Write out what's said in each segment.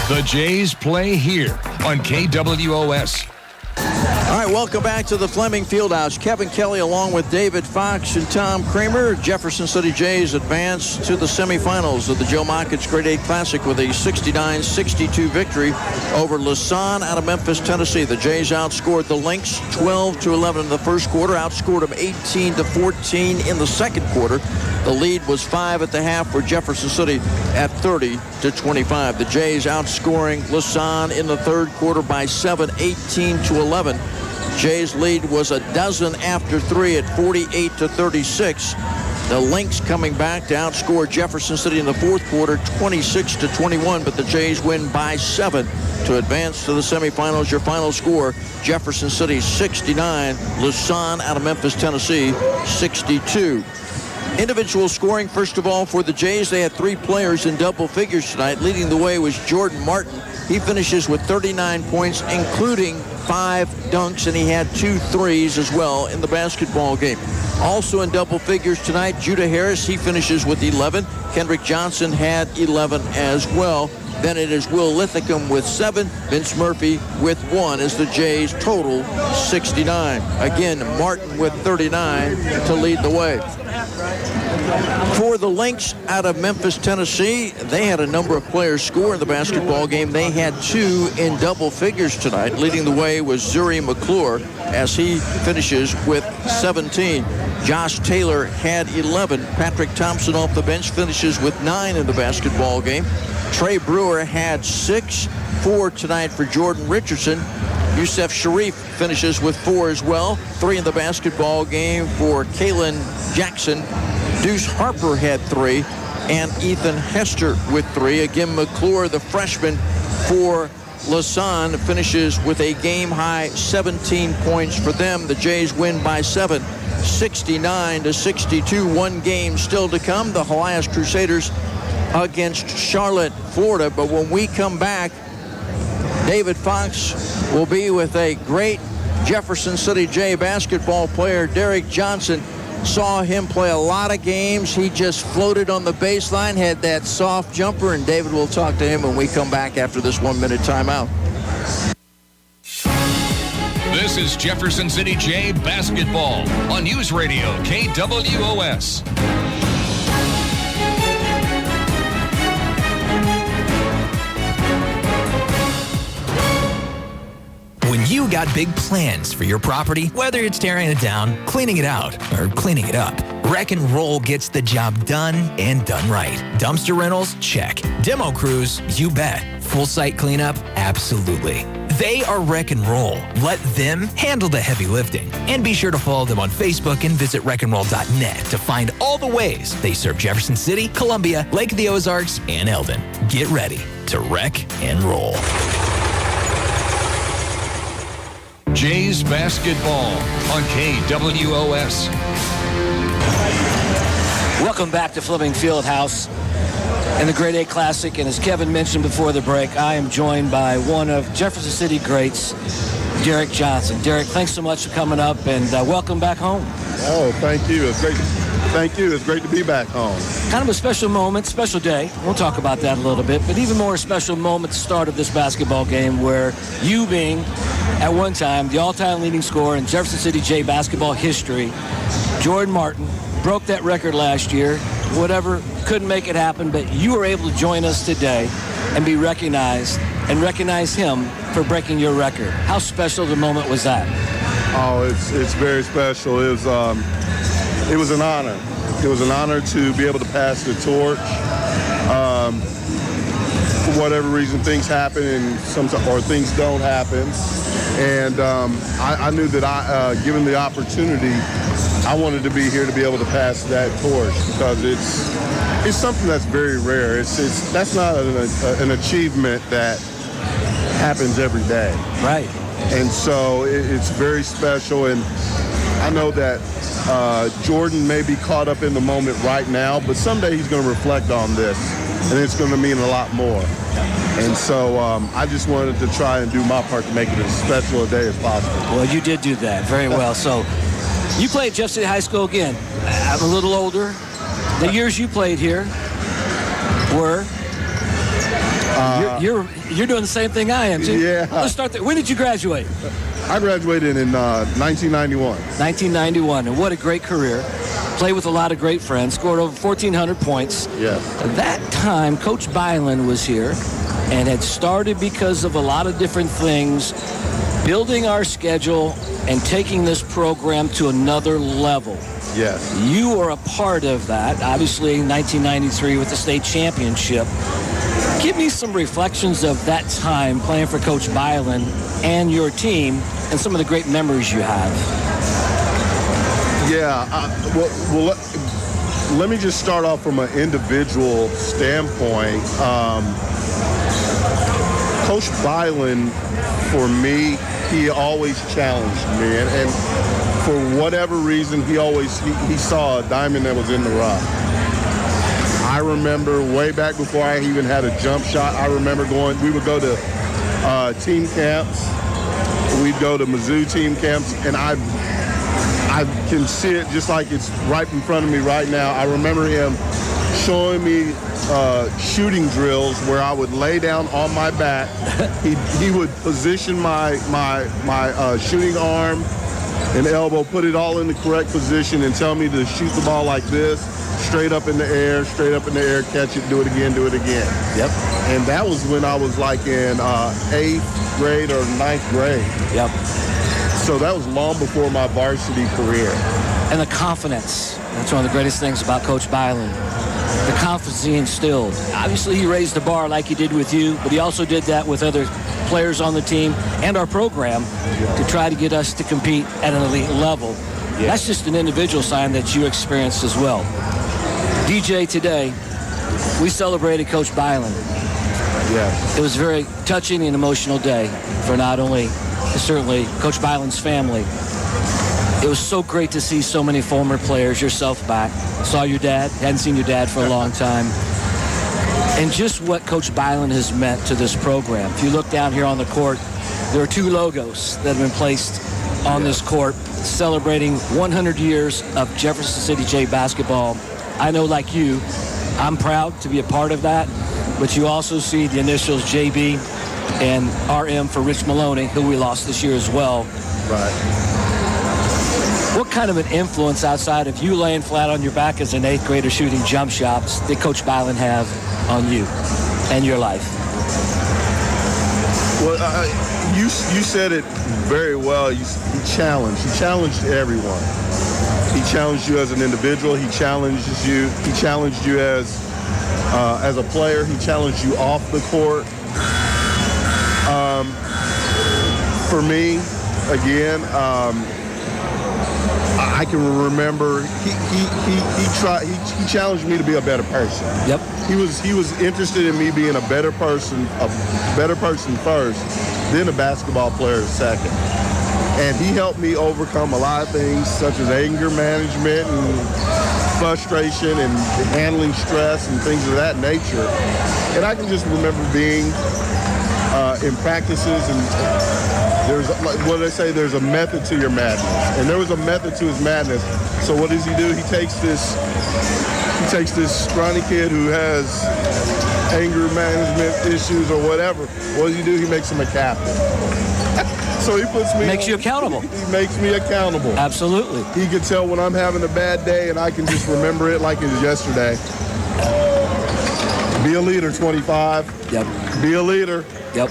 The Jays play here on KWOS. All right, welcome back to the Fleming Fieldhouse. Kevin Kelly along with David Fox and Tom Kramer. Jefferson City Jays advance to the semifinals of the Joe Mockett Grade 8 Classic with a 69-62 victory over Lasan out of Memphis, Tennessee. The Jays outscored the Lynx 12-11 in the first quarter, outscored them 18-14 in the second quarter. The lead was 5 at the half for Jefferson City at 30-25. The Jays outscoring Lasan in the third quarter by 7, 18-11. Jays lead was a dozen after 3 at 48-36. The Lynx coming back to outscore Jefferson City in the fourth quarter 26-21, but the Jays win by 7 to advance to the semifinals. Your final score, Jefferson City 69, Lasan out of Memphis, Tennessee 62. Individual scoring, first of all, for the Jays, they had 3 players in double figures tonight. Leading the way was Jordan Martin. He finishes with 39 points, including 5 dunks, and he had 2 threes as well in the basketball game. Also in double figures tonight, Judah Harris, he finishes with 11. Kendrick Johnson had 11 as well. Then it is Will Lithicum with 7, Vince Murphy with 1 as the Jays total 69. Again, Martin with 39 to lead the way. For the Lynx out of Memphis, Tennessee, they had a number of players score in the basketball game. They had 2 in double figures tonight. Leading the way was Zuri McClure as he finishes with 17. Josh Taylor had 11. Patrick Thompson off the bench finishes with 9 in the basketball game. Trey Brewer had 6, 4 tonight for Jordan Richardson. Yusef Sharif finishes with 4 as well. 3 in the basketball game for Kalen Jackson. Deuce Harper had 3, and Ethan Hester with 3. Again, McClure, the freshman for Lasan, finishes with a game-high 17 points for them. The Jays win by 7, 69-62. One game still to come. The Helias Crusaders against Charlotte, Florida. But when we come back, David Fox will be with a great Jefferson City Jay basketball player, Derek Johnson. Saw him play a lot of games. He just floated on the baseline, had that soft jumper, and David will talk to him when we come back after this 1-minute timeout. This is Jefferson City Jay basketball on News Radio KWOS. When you got big plans for your property, whether it's tearing it down, cleaning it out, or cleaning it up, Wreck and Roll gets the job done and done right. Dumpster rentals? Check. Demo crews? You bet. Full site cleanup? Absolutely. They are Wreck and Roll. Let them handle the heavy lifting. And be sure to follow them on Facebook and visit wreckandroll.net to find all the ways they serve Jefferson City, Columbia, Lake of the Ozarks, and Eldon. Get ready to wreck and roll. Jays basketball on KWOS. Welcome back to Fleming Fieldhouse and the Grade 8 Classic. And as Kevin mentioned before the break, I am joined by one of Jefferson City greats, Derek Johnson. Derek, thanks so much for coming up, and welcome back home. Oh, thank you. It's great. Thank you. It's great to be back home. Kind of a special moment, special day. We'll talk about that a little bit, but even more special moment, the start of this basketball game, where you being, at one time, the all-time leading scorer in Jefferson City Jay basketball history, Jordan Martin, broke that record last year. Whatever, couldn't make it happen, but you were able to join us today and be recognized and recognize him for breaking your record. How special the moment was that? Oh, it's very special. It was an honor. It was an honor to be able to pass the torch. For whatever reason, things happen or things don't happen. And I knew that given the opportunity, I wanted to be here to be able to pass that torch because it's something that's very rare. That's not an achievement that happens every day. Right. And so it's very special. And I know that Jordan may be caught up in the moment right now, but someday he's going to reflect on this, and it's going to mean a lot more. And so I just wanted to try and do my part to make it as special a day as possible. Well, you did do that very well. So you played Jeff City High School again. I'm a little older. The years you played here were? You're doing the same thing I am, too. Yeah. Let's start there. When did you graduate? I graduated in 1991. 1991, and what a great career. Played with a lot of great friends, scored over 1,400 points. Yes. At that time, Coach Byland was here and had started, because of a lot of different things, building our schedule and taking this program to another level. Yes. You were a part of that, obviously, in 1993 with the state championship. Give me some reflections of that time playing for Coach Byland and your team and some of the great memories you have. Yeah. Well, let me just start off from an individual standpoint. Coach Byland, for me, he always challenged me. And for whatever reason, he saw a diamond that was in the rough. I remember way back before I even had a jump shot, I remember we would go to team camps. We'd go to Mizzou team camps, and I can see it just like it's right in front of me right now. I remember him showing me shooting drills where I would lay down on my back. He would position my shooting arm and elbow, put it all in the correct position, and tell me to shoot the ball like this. Straight up in the air, catch it, do it again. Yep. And that was when I was like in 8th grade or 9th grade. Yep. So that was long before my varsity career. And the confidence. That's one of the greatest things about Coach Byland. The confidence he instilled. Obviously, he raised the bar like he did with you, but he also did that with other players on the team and our program to try to get us to compete at an elite level. Yeah. That's just an individual sign that you experienced as well. DJ, today, we celebrated Coach Byland. Yeah. It was a very touching and emotional day for not only, certainly, Coach Byland's family. It was so great to see so many former players, yourself back. Saw your dad, hadn't seen your dad for a long time. And just what Coach Byland has meant to this program. If you look down here on the court, there are 2 logos that have been placed on this court celebrating 100 years of Jefferson City J basketball. I know, like you, I'm proud to be a part of that, but you also see the initials JB and RM for Rich Maloney, who we lost this year as well. Right. What kind of an influence outside of you laying flat on your back as an 8th grader shooting jump shots did Coach Byland have on you and your life? Well, you said it very well. He challenged everyone. He challenged you as an individual. He challenged you as a player. He challenged you off the court. For me, again, I can remember he challenged me to be a better person. Yep. He was interested in me being a better person first, then a basketball player second. And he helped me overcome a lot of things, such as anger management and frustration and handling stress and things of that nature. And I can just remember being in practices, and there's, what they say, there's a method to your madness. And there was a method to his madness. So what does he do? He takes this scrawny kid who has anger management issues or whatever. What does he do? He makes him a captain. So he puts me. Makes you accountable. He makes me accountable. Absolutely. He can tell when I'm having a bad day, and I can just remember it like it was yesterday. Be a leader, 25. Yep. Be a leader. Yep.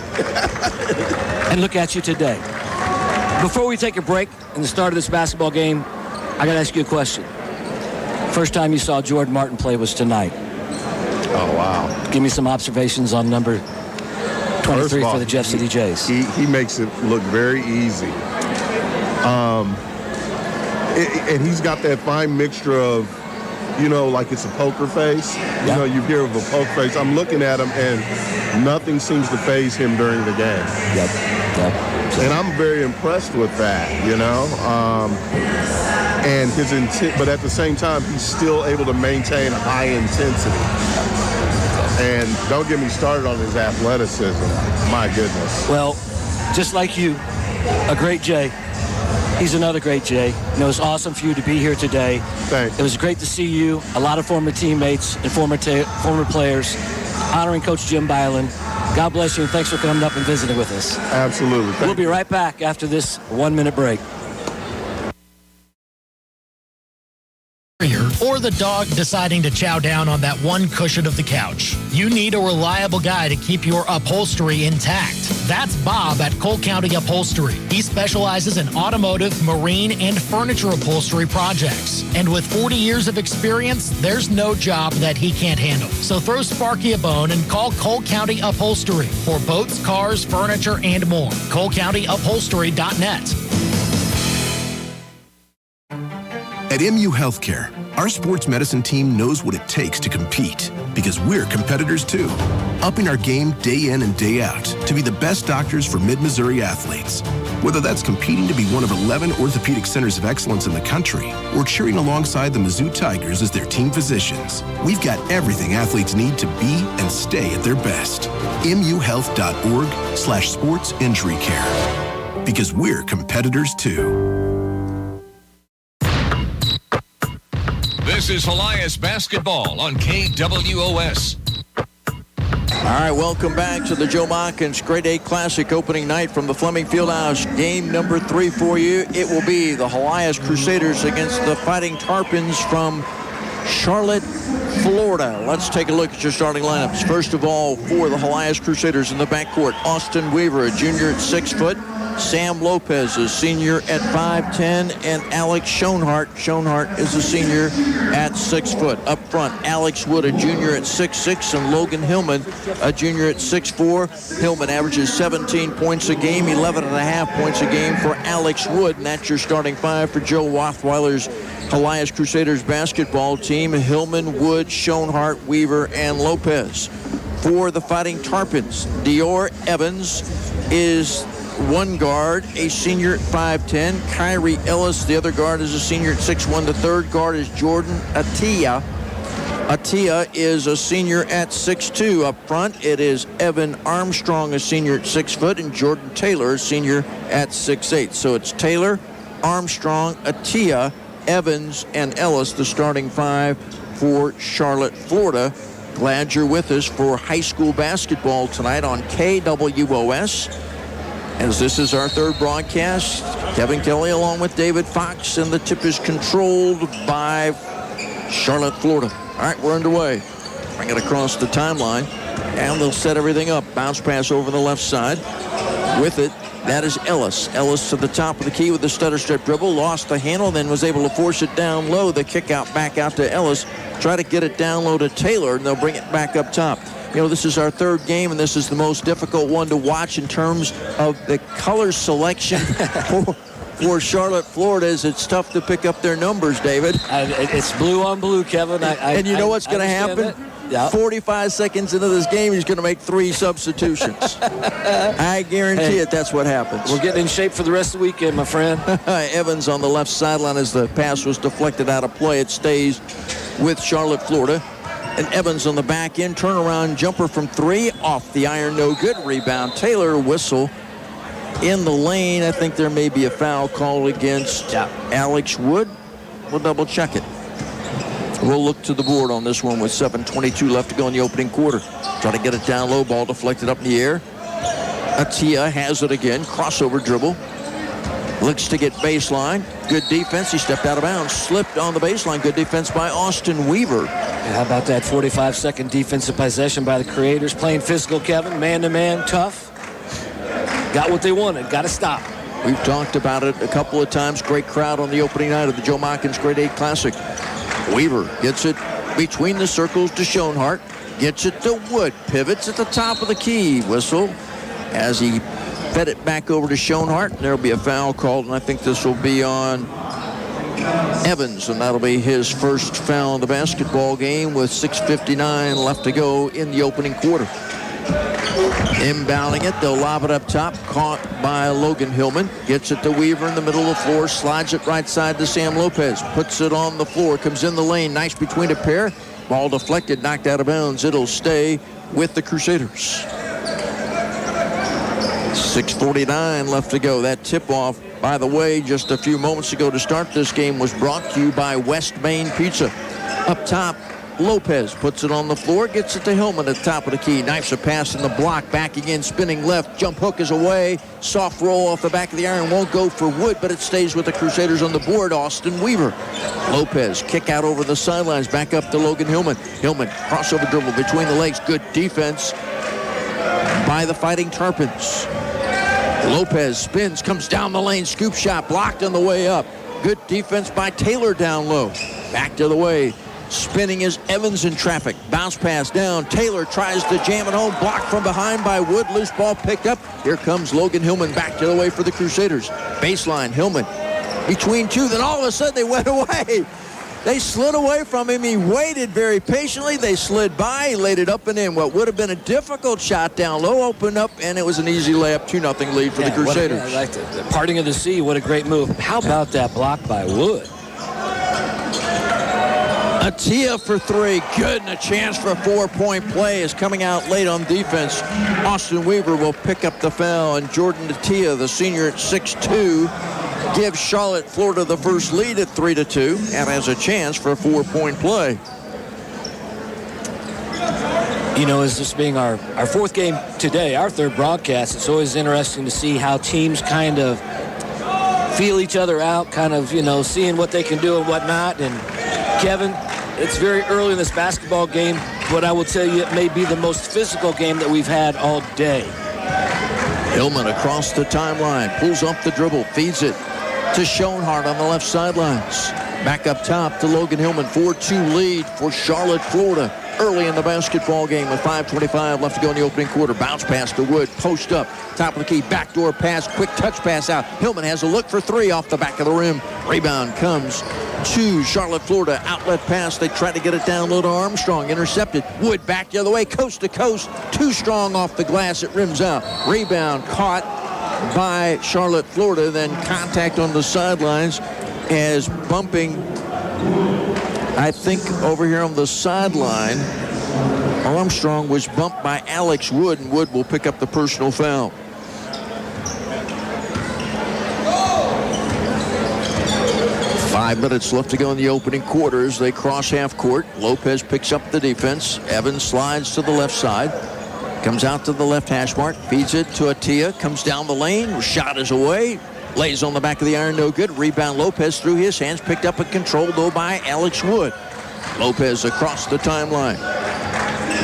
And look at you today. Before we take a break in the start of this basketball game, I got to ask you a question. First time you saw Jordan Martin play was tonight. Oh, wow. Give me some observations on number 23 for the Jeff City Jays. He makes it look very easy. And he's got that fine mixture of, like it's a poker face. Yeah. You hear of a poker face. I'm looking at him, and nothing seems to faze him during the game. Yep. And I'm very impressed with that, and his intent, but at the same time, he's still able to maintain high intensity. And don't get me started on his athleticism. My goodness. Well, just like you, a great Jay. He's another great Jay. It's awesome for you to be here today. Thanks. It was great to see you, a lot of former teammates and former players honoring Coach Jim Byland God bless you, and thanks for coming up and visiting with us. Absolutely. We'll be right back after this 1-minute break. Or the dog deciding to chow down on that one cushion of the couch. You need a reliable guy to keep your upholstery intact. That's Bob at Cole County Upholstery. He specializes in automotive, marine, and furniture upholstery projects. And with 40 years of experience, there's no job that he can't handle. So throw Sparky a bone and call Cole County Upholstery for boats, cars, furniture, and more. ColeCountyUpholstery.net. At MU Healthcare, our sports medicine team knows what it takes to compete because we're competitors too, upping our game day in and day out to be the best doctors for Mid-Missouri athletes. Whether that's competing to be one of 11 orthopedic centers of excellence in the country or cheering alongside the Mizzou Tigers as their team physicians, we've got everything athletes need to be and stay at their best. MUHealth.org/sports injury care because we're competitors too. This is Helias basketball on KWOS. All right, welcome back to the Joe Mockins Grade 8 Classic opening night from the Fleming Fieldhouse. Game number 3 for you. It will be the Helias Crusaders against the Fighting Tarpons from Charlotte, Florida. Let's take a look at your starting lineups. First of all, for the Helias Crusaders in the backcourt, Austin Weaver, a junior at 6 foot. Sam Lopez, a senior at 5'10", and Alex Schoenhart. Schoenhart is a senior at 6 foot. Up front, Alex Wood, a junior at 6'6", and Logan Hillman, a junior at 6'4". Hillman averages 17 points a game, 11.5 points a game for Alex Wood, and that's your starting 5 for Joe Rothweiler's Helias Crusaders basketball team. Hillman, Wood, Schoenhart, Weaver, and Lopez. For the Fighting Tarpons, Dior Evans is one guard, a senior at 5'10". Kyrie Ellis, the other guard, is a senior at 6'1". The third guard is Jordan Attia. Attia is a senior at 6'2". Up front, it is Evan Armstrong, a senior at 6 foot, and Jordan Taylor, a senior at 6'8". So it's Taylor, Armstrong, Attia, Evans, and Ellis, the starting 5 for Charlotte, Florida. Glad you're with us for high school basketball tonight on KWOS. As this is our third broadcast, Kevin Kelly along with David Fox, and the tip is controlled by Charlotte, Florida. All right, we're underway. Bring it across the timeline, and they'll set everything up. Bounce pass over the left side. With it, that is Ellis. Ellis to the top of the key with the stutter step dribble. Lost the handle, then was able to force it down low. The kick out back out to Ellis. Try to get it down low to Taylor, and they'll bring it back up top. You know, this is our third game, and this is the most difficult one to watch in terms of the color selection for Charlotte, Florida. It's tough to pick up their numbers, David. It's blue on blue, Kevin. And you know what's going to happen? Yeah. 45 seconds into this game, he's going to make 3 substitutions. I guarantee it, that's what happens. We're getting in shape for the rest of the weekend, my friend. Evans on the left sideline as the pass was deflected out of play. It stays with Charlotte, Florida. And Evans on the back end, turnaround jumper from 3, off the iron, no good. Rebound, Taylor, whistle in the lane. I think there may be a foul called against Alex Wood. We'll double check it. We'll look to the board on this one with 7:22 left to go in the opening quarter. Try to get it down low, ball deflected up in the air. Attia has it again, crossover dribble. Looks to get baseline. Good defense. He stepped out of bounds. Slipped on the baseline. Good defense by Austin Weaver. How about that 45-second defensive possession by the Creators? Playing physical, Kevin. Man-to-man, tough. Got what they wanted. Got to stop. We've talked about it a couple of times. Great crowd on the opening night of the Joe Mockins Grade 8 Classic. Weaver gets it between the circles to Schoenhart. Gets it to Wood. Pivots at the top of the key. Whistle as he fed it back over to Schoenhart. There'll be a foul called, and I think this will be on Evans, and that'll be his first foul in the basketball game with 6:59 left to go in the opening quarter. Inbounding it, they'll lob it up top, caught by Logan Hillman. Gets it to Weaver in the middle of the floor, slides it right side to Sam Lopez. Puts it on the floor, comes in the lane, nice between a pair. Ball deflected, knocked out of bounds. It'll stay with the Crusaders. 6:49 left to go. That tip-off, by the way, just a few moments ago to start this game was brought to you by West Main Pizza. Up top, Lopez puts it on the floor, gets it to Hillman at the top of the key. Knifes a pass in the block, back again, spinning left. Jump hook is away. Soft roll off the back of the iron. Won't go for Wood, but it stays with the Crusaders on the board. Austin Weaver. Lopez, kick out over the sidelines, back up to Logan Hillman. Hillman, crossover dribble between the legs. Good defense by the Fighting Tarpons. Lopez spins, comes down the lane, scoop shot, blocked on the way up. Good defense by Taylor down low. Back to the way. Spinning is Evans in traffic. Bounce pass down. Taylor tries to jam it home. Blocked from behind by Wood. Loose ball picked up. Here comes Logan Hillman back to the way for the Crusaders. Baseline, Hillman between two. Then all of a sudden they went away. They slid away from him. He waited very patiently. They slid by. He laid it up and in. What would have been a difficult shot down low opened up, and it was an easy layup. 2-0 lead for the Crusaders. I like the parting of the sea. What a great move. How about that block by Wood? Atia for three. Good, and a chance for a 4-point play is coming out late on defense. Austin Weaver will pick up the foul, and Jordan Atia, the senior at 6'2", gives Charlotte, Florida the first lead at 3-2 and has a chance for a 4-point play. You know, as this being our fourth game today, our third broadcast, it's always interesting to see how teams kind of feel each other out, kind of, you know, seeing what they can do and whatnot. And Kevin, it's very early in this basketball game, but I will tell you it may be the most physical game that we've had all day. Hillman across the timeline, pulls up the dribble, feeds it to Schoenhardt on the left sidelines. Back up top to Logan Hillman. 4-2 lead for Charlotte, Florida. Early in the basketball game with 5:25 left to go in the opening quarter. Bounce pass to Wood. Post up. Top of the key. Backdoor pass. Quick touch pass out. Hillman has a look for three off the back of the rim. Rebound comes to Charlotte, Florida. Outlet pass. They try to get it down low to Armstrong. Intercepted. Wood back the other way. Coast to coast. Too strong off the glass. It rims out. Rebound caught by Charlotte, Florida. Then contact on the sidelines as bumping, I think over here on the sideline, Armstrong was bumped by Alex Wood, and Wood will pick up the personal foul. Five minutes left to go in the opening quarters. They cross half court. Lopez picks up the defense. Evans slides to the left side. Comes out to the left hash mark. Feeds it to Atia. Comes down the lane. Shot is away. Lays on the back of the iron, no good. Rebound Lopez through his hands, picked up and controlled though by Alex Wood. Lopez across the timeline.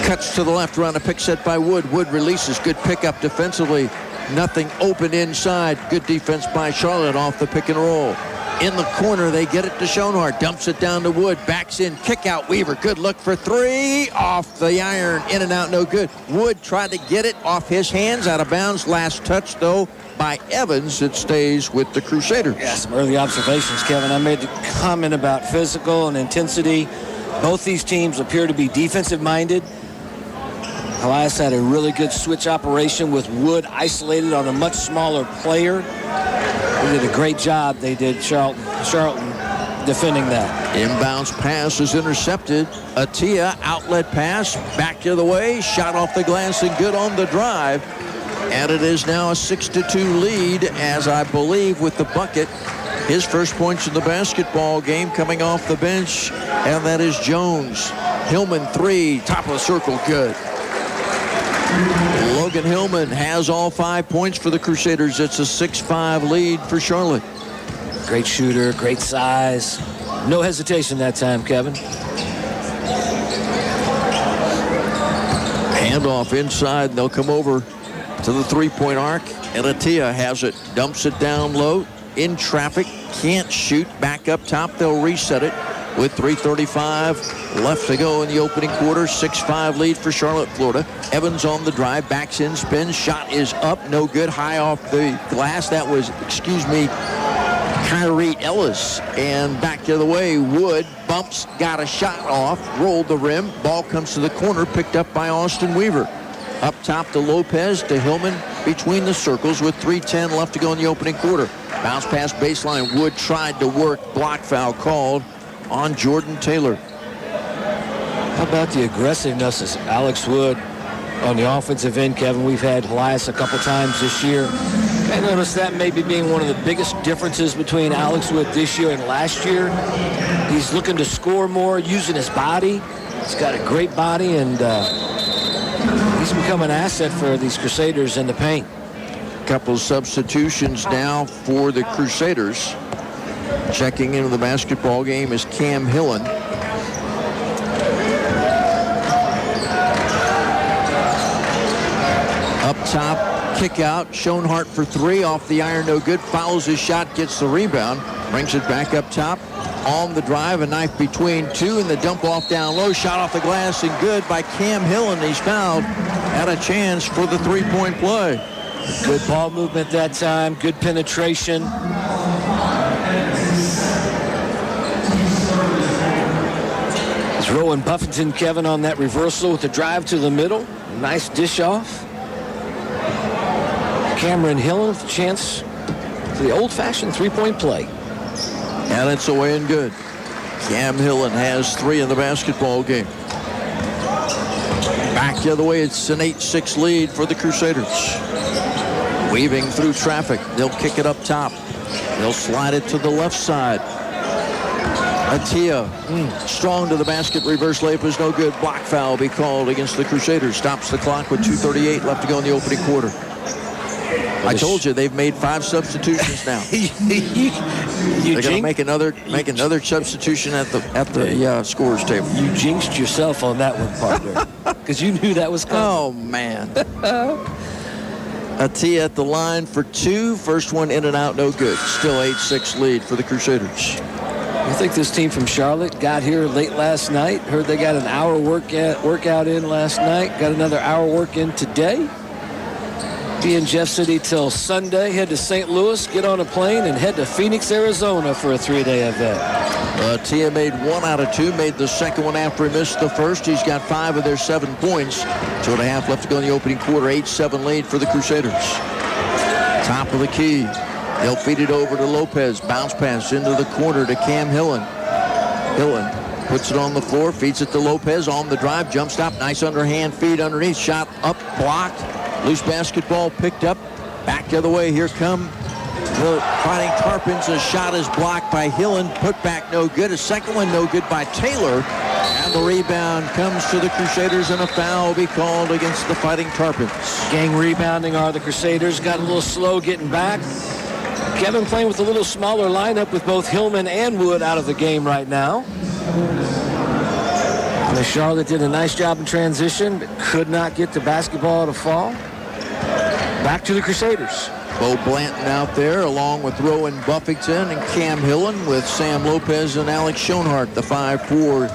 Cuts to the left, around a pick set by Wood. Wood releases, good pickup defensively. Nothing open inside. Good defense by Charlotte off the pick and roll. In the corner, they get it to Schoenhardt. Dumps it down to Wood. Backs in, kick out Weaver. Good look for three. Off the iron, in and out, no good. Wood tried to get it off his hands, out of bounds. Last touch, though, by Evans. It stays with the Crusaders. Yeah, some early observations, Kevin. I made the comment about physical and intensity. Both these teams appear to be defensive-minded. Helias had a really good switch operation with Wood isolated on a much smaller player. They did a great job. They did, Charlton defending that. Inbounds pass is intercepted. Atia, outlet pass, back the other way. Shot off the glass and good on the drive. And it is now a 6-2 lead, as I believe with the bucket. His first points in the basketball game coming off the bench, and that is Jones. Hillman three, top of the circle, good. Logan Hillman has all 5 points for the Crusaders. It's a 6-5 lead for Charlotte. Great shooter, great size. No hesitation that time, Kevin. Handoff inside, and they'll come over to the three-point arc, and Atia has it, dumps it down low, in traffic, can't shoot, back up top, they'll reset it with 3:35 left to go in the opening quarter. 6-5 lead for Charlotte, Florida. Evans on the drive, backs in, spins, shot is up, no good, high off the glass. That was, Kyrie Ellis, and back the other way, Wood bumps, got a shot off, rolled the rim, ball comes to the corner, picked up by Austin Weaver. Up top to Lopez, to Hillman between the circles with 3:10 left to go in the opening quarter. Bounce pass baseline. Wood tried to work. Block foul called on Jordan Taylor. How about the aggressiveness of Alex Wood on the offensive end, Kevin? We've had Helias a couple times this year. I noticed that maybe being one of the biggest differences between Alex Wood this year and last year. He's looking to score more, using his body. He's got a great body, and he's become an asset for these Crusaders in the paint. Couple substitutions now for the Crusaders. Checking into the basketball game is Cam Hillen. Up top, kick out. Schoenhart for three, off the iron, no good. Fouls his shot, gets the rebound. Brings it back up top. On the drive, a knife between two, and the dump off down low. Shot off the glass and good by Cam Hillen. He's fouled. Had a chance for the three-point play. Good ball movement that time. Good penetration. It's Rowan Buffington, Kevin, on that reversal with the drive to the middle. Nice dish off. Cameron Hillen with a chance for the old-fashioned three-point play. And it's away and good. Cam Hillen has three in the basketball game. Back the other way, it's an 8-6 lead for the Crusaders. Weaving through traffic. They'll kick it up top. They'll slide it to the left side. Atia, strong to the basket. Reverse layup is no good. Block foul be called against the Crusaders. Stops the clock with 2:38 left to go in the opening quarter. I told you they've made 5 substitutions now. They're going to make another substitution at the scores table. You jinxed yourself on that one, partner, because you knew that was coming. Oh man. Atia at the line for 2. First one in and out, no good. Still 8-6 lead for the Crusaders. I think this team from Charlotte got here late last night. Heard they got an hour workout in last night. Got another hour work in today. Be in Jeff City till Sunday. Head to St. Louis, get on a plane, and head to Phoenix, Arizona for a 3-day event. Tia made 1 out of 2. Made the second one after he missed the first. He's got 5 of their 7 points. 2.5 left to go in the opening quarter. 8-7 lead for the Crusaders. Top of the key. They'll feed it over to Lopez. Bounce pass into the corner to Cam Hillen. Hillen puts it on the floor, feeds it to Lopez on the drive. Jump stop, nice underhand feed underneath. Shot up, blocked. Loose basketball picked up. Back the other way. Here come the Fighting Tarpons. A shot is blocked by Hillen. Put back no good. A second one no good by Taylor. And the rebound comes to the Crusaders, and a foul will be called against the Fighting Tarpons. Gang rebounding are the Crusaders. Got a little slow getting back. Kevin playing with a little smaller lineup with both Hillman and Wood out of the game right now. And Charlotte did a nice job in transition, but could not get the basketball to fall. Back to the Crusaders. Bo Blanton out there along with Rowan Buffington and Cam Hillen with Sam Lopez and Alex Schoenhart, the 5-4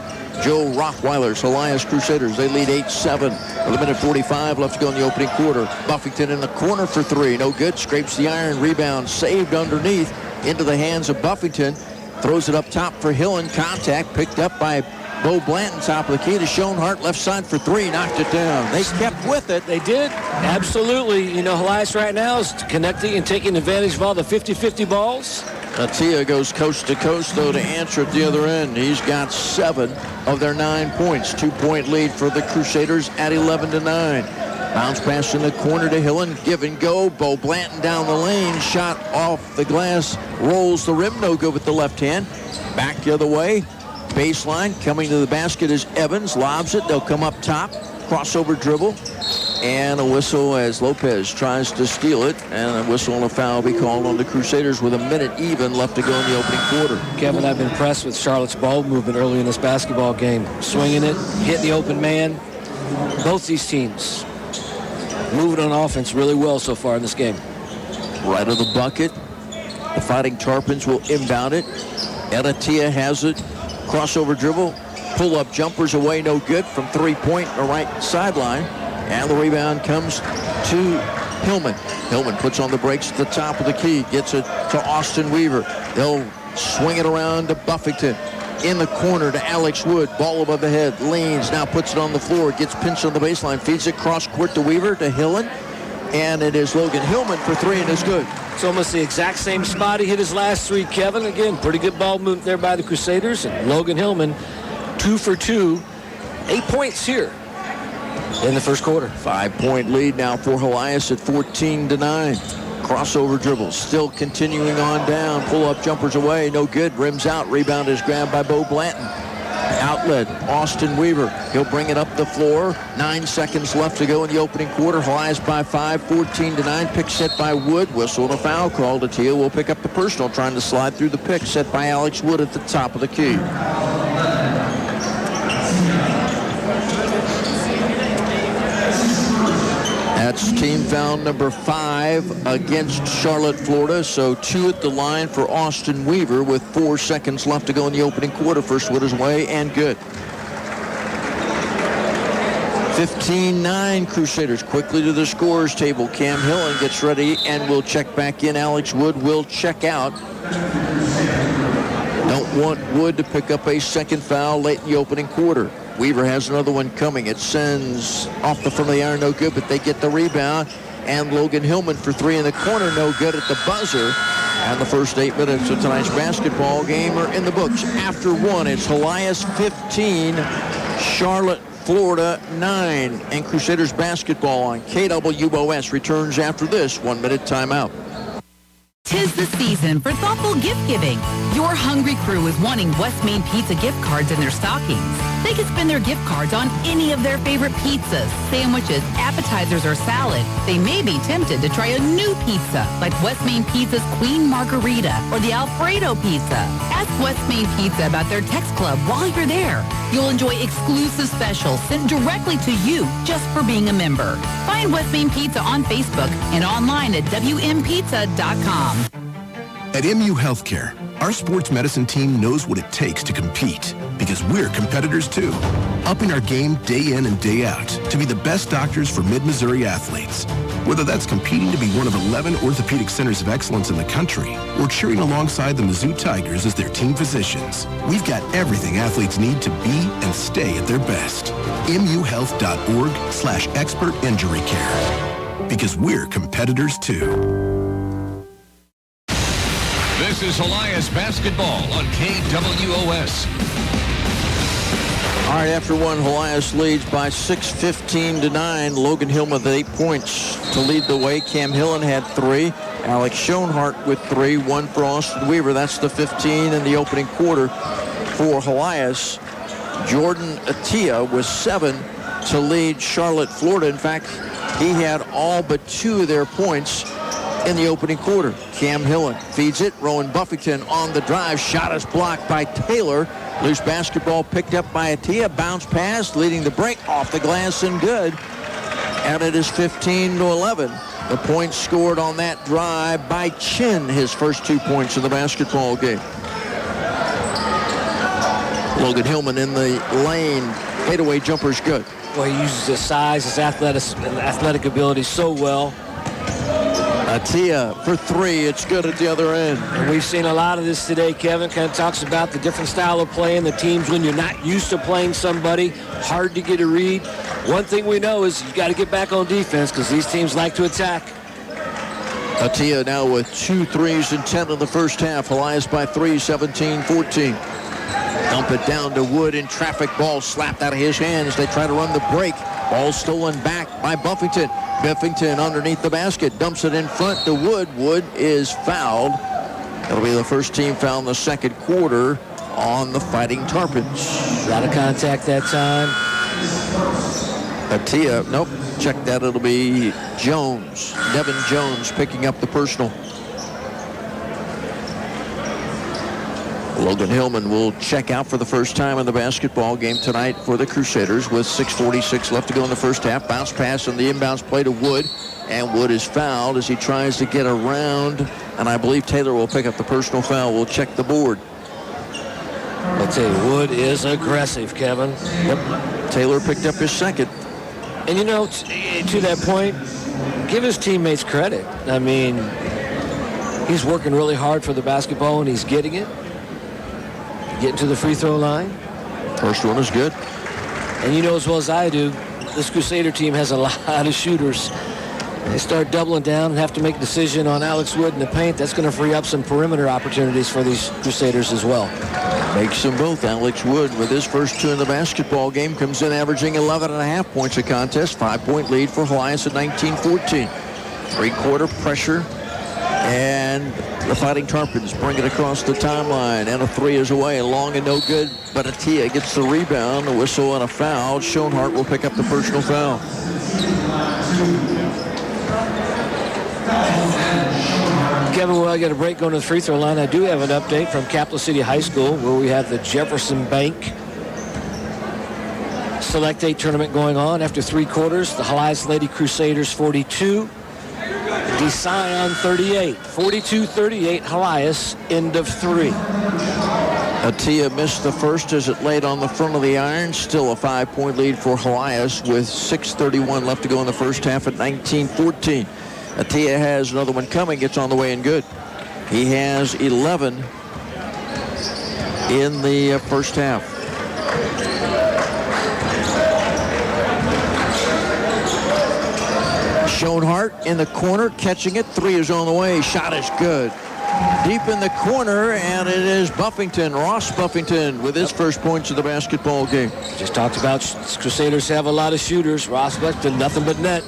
Joe Rothweiler's Helias Crusaders. They lead 8-7 with 1:45 left to go in the opening quarter. Buffington in the corner for 3. No good. Scrapes the iron. Rebound saved underneath into the hands of Buffington. Throws it up top for Hillen. Contact picked up by Bo Blanton. Top of the key to Schoenhart. Left side for 3. Knocked it down. They kept with it. They did. Absolutely. You know, Helias right now is connecting and taking advantage of all the 50-50 balls. Atia goes coast to coast, though, to answer at the other end. He's got 7 of their 9 points. 2-point lead for the Crusaders at 11-9. Bounce pass in the corner to Hillen. Give and go. Bo Blanton down the lane. Shot off the glass. Rolls the rim. No good with the left hand. Back the other way. Baseline. Coming to the basket is Evans. Lobs it. They'll come up top. Crossover dribble. And a whistle as Lopez tries to steal it. And a whistle and a foul will be called on the Crusaders with a minute even left to go in the opening quarter. Kevin, I've been impressed with Charlotte's ball movement early in this basketball game. Swinging it, hitting the open man. Both these teams moving on offense really well so far in this game. Right of the bucket. The Fighting Tarpons will inbound it. Atia has it. Crossover dribble. Pull-up jumpers away, no good from 3-point or right sideline. And the rebound comes to Hillman. Hillman puts on the brakes at the top of the key. Gets it to Austin Weaver. They'll swing it around to Buffington. In the corner to Alex Wood. Ball above the head. Leans. Now puts it on the floor. Gets pinched on the baseline. Feeds it cross court to Weaver to Hillen. And it is Logan Hillman for 3, and it's good. It's almost the exact same spot he hit his last 3, Kevin. Again, pretty good ball movement there by the Crusaders. And Logan Hillman, 2 for 2. 8 points here in the first quarter. 5-point lead now for Helias at 14-9. Crossover dribbles still continuing on down. Pull-up jumpers away. No good. Rims out. Rebound is grabbed by Bo Blanton. Out outlet. Austin Weaver, he'll bring it up the floor. 9 seconds left to go in the opening quarter. Helias by 5, 14-9. Pick set by Wood. Whistle and a foul call. Atia will pick up the personal, trying to slide through the pick set by Alex Wood at the top of the key. That's team foul number 5 against Charlotte, Florida. So 2 at the line for Austin Weaver with 4 seconds left to go in the opening quarter. First Wood is away and good. 15-9 Crusaders. Quickly to the scorers table. Cam Hillen gets ready and will check back in. Alex Wood will check out. Don't want Wood to pick up a second foul late in the opening quarter. Weaver has another one coming. It sends off the front of the iron, no good, but they get the rebound. And Logan Hillman for 3 in the corner, no good at the buzzer. And the first 8 minutes of tonight's basketball game are in the books. After 1, it's Helias 15, Charlotte, Florida 9. And Crusaders basketball on KWOS returns after this 1-minute timeout. 'Tis the season for thoughtful gift giving. Your hungry crew is wanting West Main Pizza gift cards in their stockings. They can spend their gift cards on any of their favorite pizzas, sandwiches, appetizers, or salad. They may be tempted to try a new pizza, like West Main Pizza's Queen Margarita or the Alfredo Pizza. Ask West Main Pizza about their text club while you're there. You'll enjoy exclusive specials sent directly to you just for being a member. Find West Main Pizza on Facebook and online at WMPizza.com. At MU Healthcare, our sports medicine team knows what it takes to compete because we're competitors too. Upping our game day in and day out to be the best doctors for Mid-Missouri athletes. Whether that's competing to be one of 11 orthopedic centers of excellence in the country or cheering alongside the Mizzou Tigers as their team physicians, we've got everything athletes need to be and stay at their best. MUhealth.org/expert injury care. Because we're competitors too. This is Helias basketball on KWOS. All right, after 1, Helias leads by 6, 15-9. Logan Hillman with 8 points to lead the way. Cam Hillen had 3. Alex Schoenhart with 3. 1 for Austin Weaver. That's the 15 in the opening quarter for Helias. Jordan Atia with 7 to lead Charlotte, Florida. In fact, he had all but 2 of their points in the opening quarter. Cam Hillen feeds it. Rowan Buffington on the drive. Shot is blocked by Taylor. Loose basketball picked up by Atia. Bounce pass leading the break off the glass and good. And it is 15-11. The points scored on that drive by Chin, his first 2 points in the basketball game. Logan Hillman in the lane. Fadeaway jumper's good. Well, he uses his size, his athletic ability so well. Atia for 3. It's good at the other end. And we've seen a lot of this today. Kevin kind of talks about the different style of playing, the teams when you're not used to playing somebody, hard to get a read. One thing we know is you got to get back on defense because these teams like to attack. Atia now with 2 threes and 10 in the first half. Helias by 3, 17-14. Dump it down to Wood in traffic. Ball slapped out of his hands. They try to run the break. Ball stolen back by Buffington. Buffington underneath the basket. Dumps it in front to Wood. Wood is fouled. That'll be the first team foul in the second quarter on the Fighting Tarpons. Out of contact that time. Atia, nope. Check that. It'll be Jones. Devin Jones picking up the personal. Logan Hillman will check out for the first time in the basketball game tonight for the Crusaders with 6:46 left to go in the first half. Bounce pass on the inbounds play to Wood, and Wood is fouled as he tries to get around, and I believe Taylor will pick up the personal foul. We'll check the board. I'll tell you, Wood is aggressive, Kevin. Yep. Taylor picked up his second. And, you know, to that point, give his teammates credit. I mean, he's working really hard for the basketball, and he's getting it. Getting to the free throw line. First one is good. And you know as well as I do, this Crusader team has a lot of shooters. They start doubling down and have to make a decision on Alex Wood in the paint. That's going to free up some perimeter opportunities for these Crusaders as well. Makes them both. Alex Wood, with his first 2 in the basketball game, comes in averaging 11.5 points a contest. 5-point lead for Helias at 19-14. 3-quarter pressure And the Fighting Tarpons bring it across the timeline, and a three is away, long and no good, but Atia gets the rebound, a whistle and a foul. Schoenhart will pick up the personal foul. Kevin, while I get a break going to the free throw line, I do have an update from Capital City High School, where we have the Jefferson Bank Select 8 tournament going on. After 3 quarters, the Helias Lady Crusaders 42, DeSion 38. 42-38, Helias, end of 3. Atia missed the first as it laid on the front of the iron. Still a 5-point lead for Helias with 6:31 left to go in the first half at 19-14. Atia has another one coming. It's on the way and good. He has 11 in the first half. Schoenhart in the corner, catching it. 3 is on the way. Shot is good. Deep in the corner, and it is Buffington, Ross Buffington, with his first points of the basketball game. Just talked about Crusaders have a lot of shooters. Ross Buffington, nothing but net.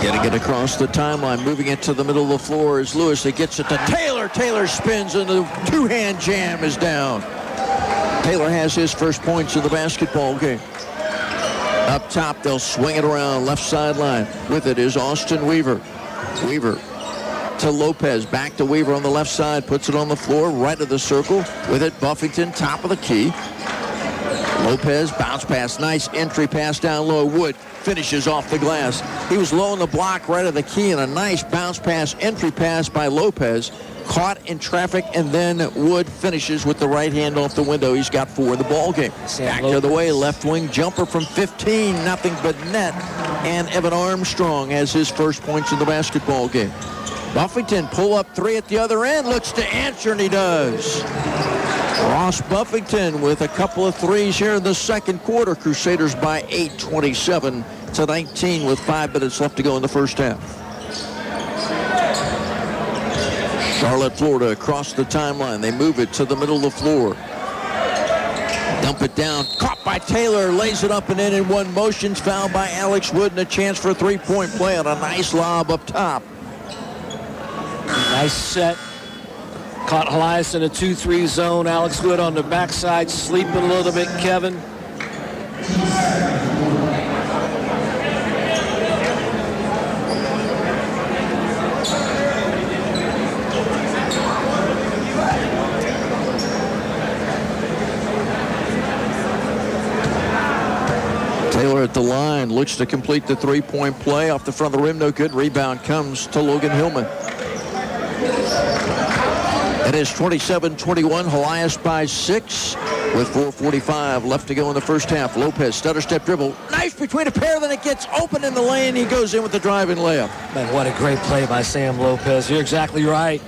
Getting it across the timeline, moving it to the middle of the floor is Lewis. He gets it to Taylor. Taylor spins, and the two-hand jam is down. Taylor has his first points of the basketball game. Up top, they'll swing it around left sideline. With it is Austin Weaver. Weaver to Lopez. Back to Weaver on the left side. Puts it on the floor, right of the circle. With it, Buffington, top of the key. Lopez, bounce pass. Nice entry pass down low. Wood finishes off the glass. He was low on the block, right of the key, and a nice bounce pass, entry pass by Lopez. Caught in traffic, and then Wood finishes with the right hand off the window. He's got 4 in the ball game. Back the other way, left wing jumper from 15, nothing but net. And Evan Armstrong has his first points in the basketball game. Buffington pull up 3 at the other end, looks to answer, and he does. Ross Buffington with a couple of threes here in the second quarter. Crusaders by 8, 27-19 with 5 minutes left to go in the first half. Charlotte, Florida, across the timeline. They move it to the middle of the floor. Dump it down. Caught by Taylor. Lays it up and in one motion. Fouled by Alex Wood, and a chance for a three-point play on a nice lob up top. Nice set. Caught Helias in a 2-3 zone. Alex Wood on the backside, sleeping a little bit, Kevin. Taylor at the line, looks to complete the three-point play off the front of the rim. No good. Rebound comes to Logan Hillman. It is 27-21. Helias by 6 with 4:45 left to go in the first half. Lopez, stutter step dribble. Nice between a pair, then it gets open in the lane. He goes in with the driving layup. Man, what a great play by Sam Lopez. You're exactly right.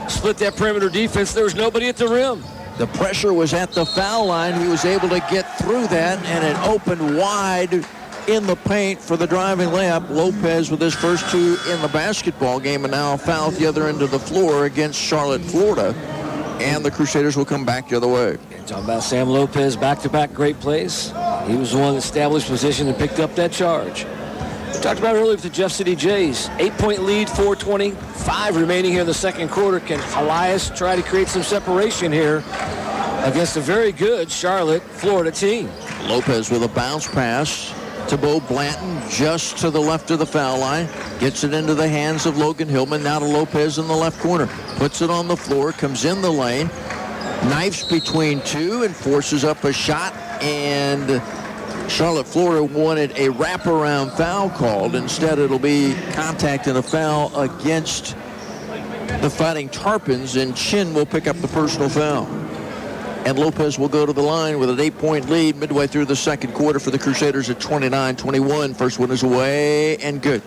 Split that perimeter defense. There was nobody at the rim. The pressure was at the foul line. He was able to get through that, and it opened wide in the paint for the driving layup. Lopez with his first 2 in the basketball game, and now foul at the other end of the floor against Charlotte, Florida. And the Crusaders will come back the other way. Talking about Sam Lopez, back-to-back great plays. He was the one that established position and picked up that charge. We talked about earlier with the Jeff City Jays. 8-point lead, 4:25 remaining here in the second quarter. Can Helias try to create some separation here against a very good Charlotte, Florida team? Lopez with a bounce pass to Bo Blanton just to the left of the foul line. Gets it into the hands of Logan Hillman. Now to Lopez in the left corner. Puts it on the floor, comes in the lane. Knifes between 2 and forces up a shot. And Charlotte, Florida wanted a wraparound foul called. Instead, it'll be contact and a foul against the Fighting Tarpons, and Chin will pick up the personal foul. And Lopez will go to the line with an 8-point lead midway through the second quarter for the Crusaders at 29-21. First one is away and good.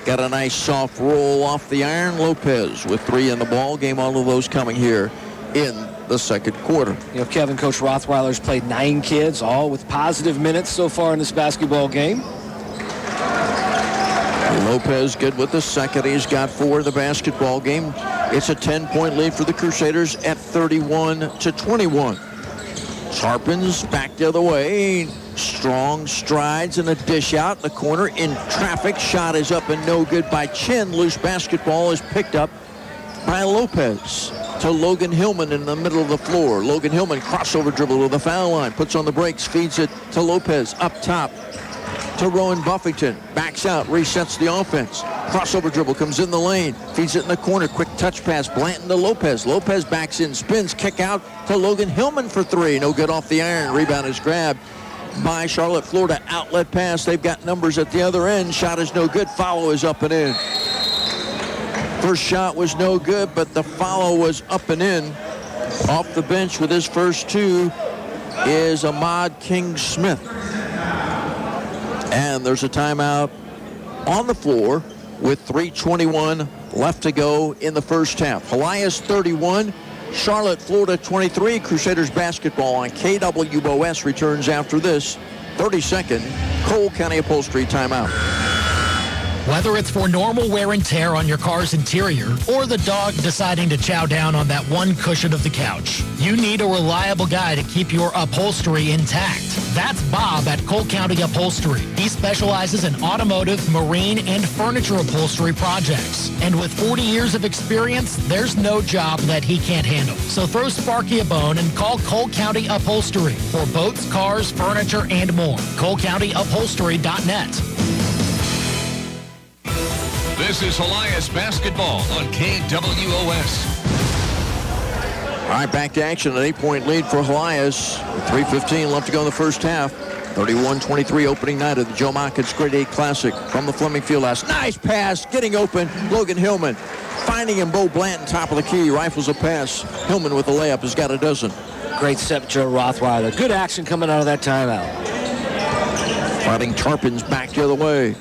Got a nice soft roll off the iron. Lopez with 3 in the ball game. All of those coming here in the second quarter. You know, Kevin, Coach Rothweiler's played 9 kids, all with positive minutes so far in this basketball game. Lopez good with the second. He's got 4 in the basketball game. It's a 10-point lead for the Crusaders at 31-21. Tarpons back the other way. Strong strides and a dish out in the corner in traffic. Shot is up and no good by Chin. Loose basketball is picked up by Lopez to Logan Hillman in the middle of the floor. Logan Hillman crossover dribble to the foul line. Puts on the brakes, feeds it to Lopez up top to Rowan Buffington. Backs out, resets the offense. Crossover dribble comes in the lane. Feeds it in the corner. Quick touch pass. Blanton to Lopez. Lopez backs in, spins, kick out to Logan Hillman for three. No good off the iron. Rebound is grabbed by Charlotte, Florida. Outlet pass. They've got numbers at the other end. Shot is no good. Follow is up and in. First shot was no good, but the follow was up and in. Off the bench with his first two is Ahmad King-Smith. And there's a timeout on the floor with 3:21 left to go in the first half. Helias 31, Charlotte, Florida 23. Crusaders basketball on KWOS returns after this 30-second Cole County Upholstery timeout. Whether it's for normal wear and tear on your car's interior or the dog deciding to chow down on that one cushion of the couch, you need a reliable guy to keep your upholstery intact. That's Bob at Cole County Upholstery. He specializes in automotive, marine, and furniture upholstery projects. And with 40 years of experience, there's no job that he can't handle. So throw Sparky a bone and call Cole County Upholstery for boats, cars, furniture, and more. ColeCountyUpholstery.net. This is Helias basketball on KWOS. All right, back to action. An 8-point lead for Helias. 3:15 left to go in the first half. 31-23 opening night of the Joe Mockett Grade 8 Classic from the Fleming Fieldhouse. Nice pass, getting open. Logan Hillman finding him. Bo Blanton, top of the key, rifles a pass. Hillman with the layup has got a dozen. Great set, Joe Rothweiler. Good action coming out of that timeout. Fighting Tarpons back the other way.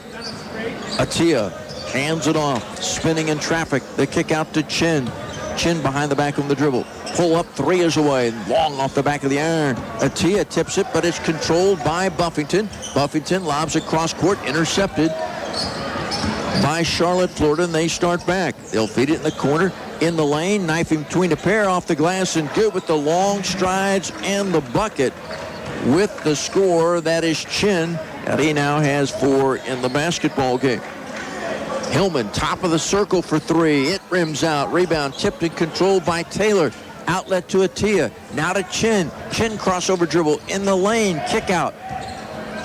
Atia hands it off, spinning in traffic. The kick out to Chin. Chin behind the back of the dribble. Pull up, three is away. Long off the back of the iron. Atia tips it, but it's controlled by Buffington. Buffington lobs across court, intercepted by Charlotte, Florida, and they start back. They'll feed it in the corner, in the lane, knifing between a pair, off the glass, and good with the long strides and the bucket with the score. That is Chin, and he now has 4 in the basketball game. Hillman, top of the circle for three. It rims out. Rebound tipped and controlled by Taylor. Outlet to Atia. Now to Chin. Chin crossover dribble in the lane. Kick out.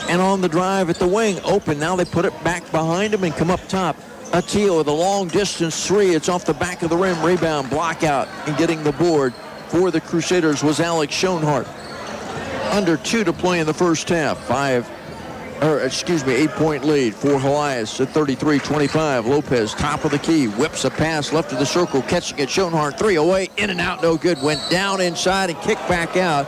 And on the drive at the wing. Open. Now they put it back behind him and come up top. Atia with a long distance three. It's off the back of the rim. Rebound. Block out. And getting the board for the Crusaders was Alex Schoenhart. Under 2 to play in the first half. 8-point lead for Helias at 33-25. Lopez, top of the key, whips a pass left of the circle, catching it. Schoenhart, 3 away, in and out, no good. Went down inside and kicked back out.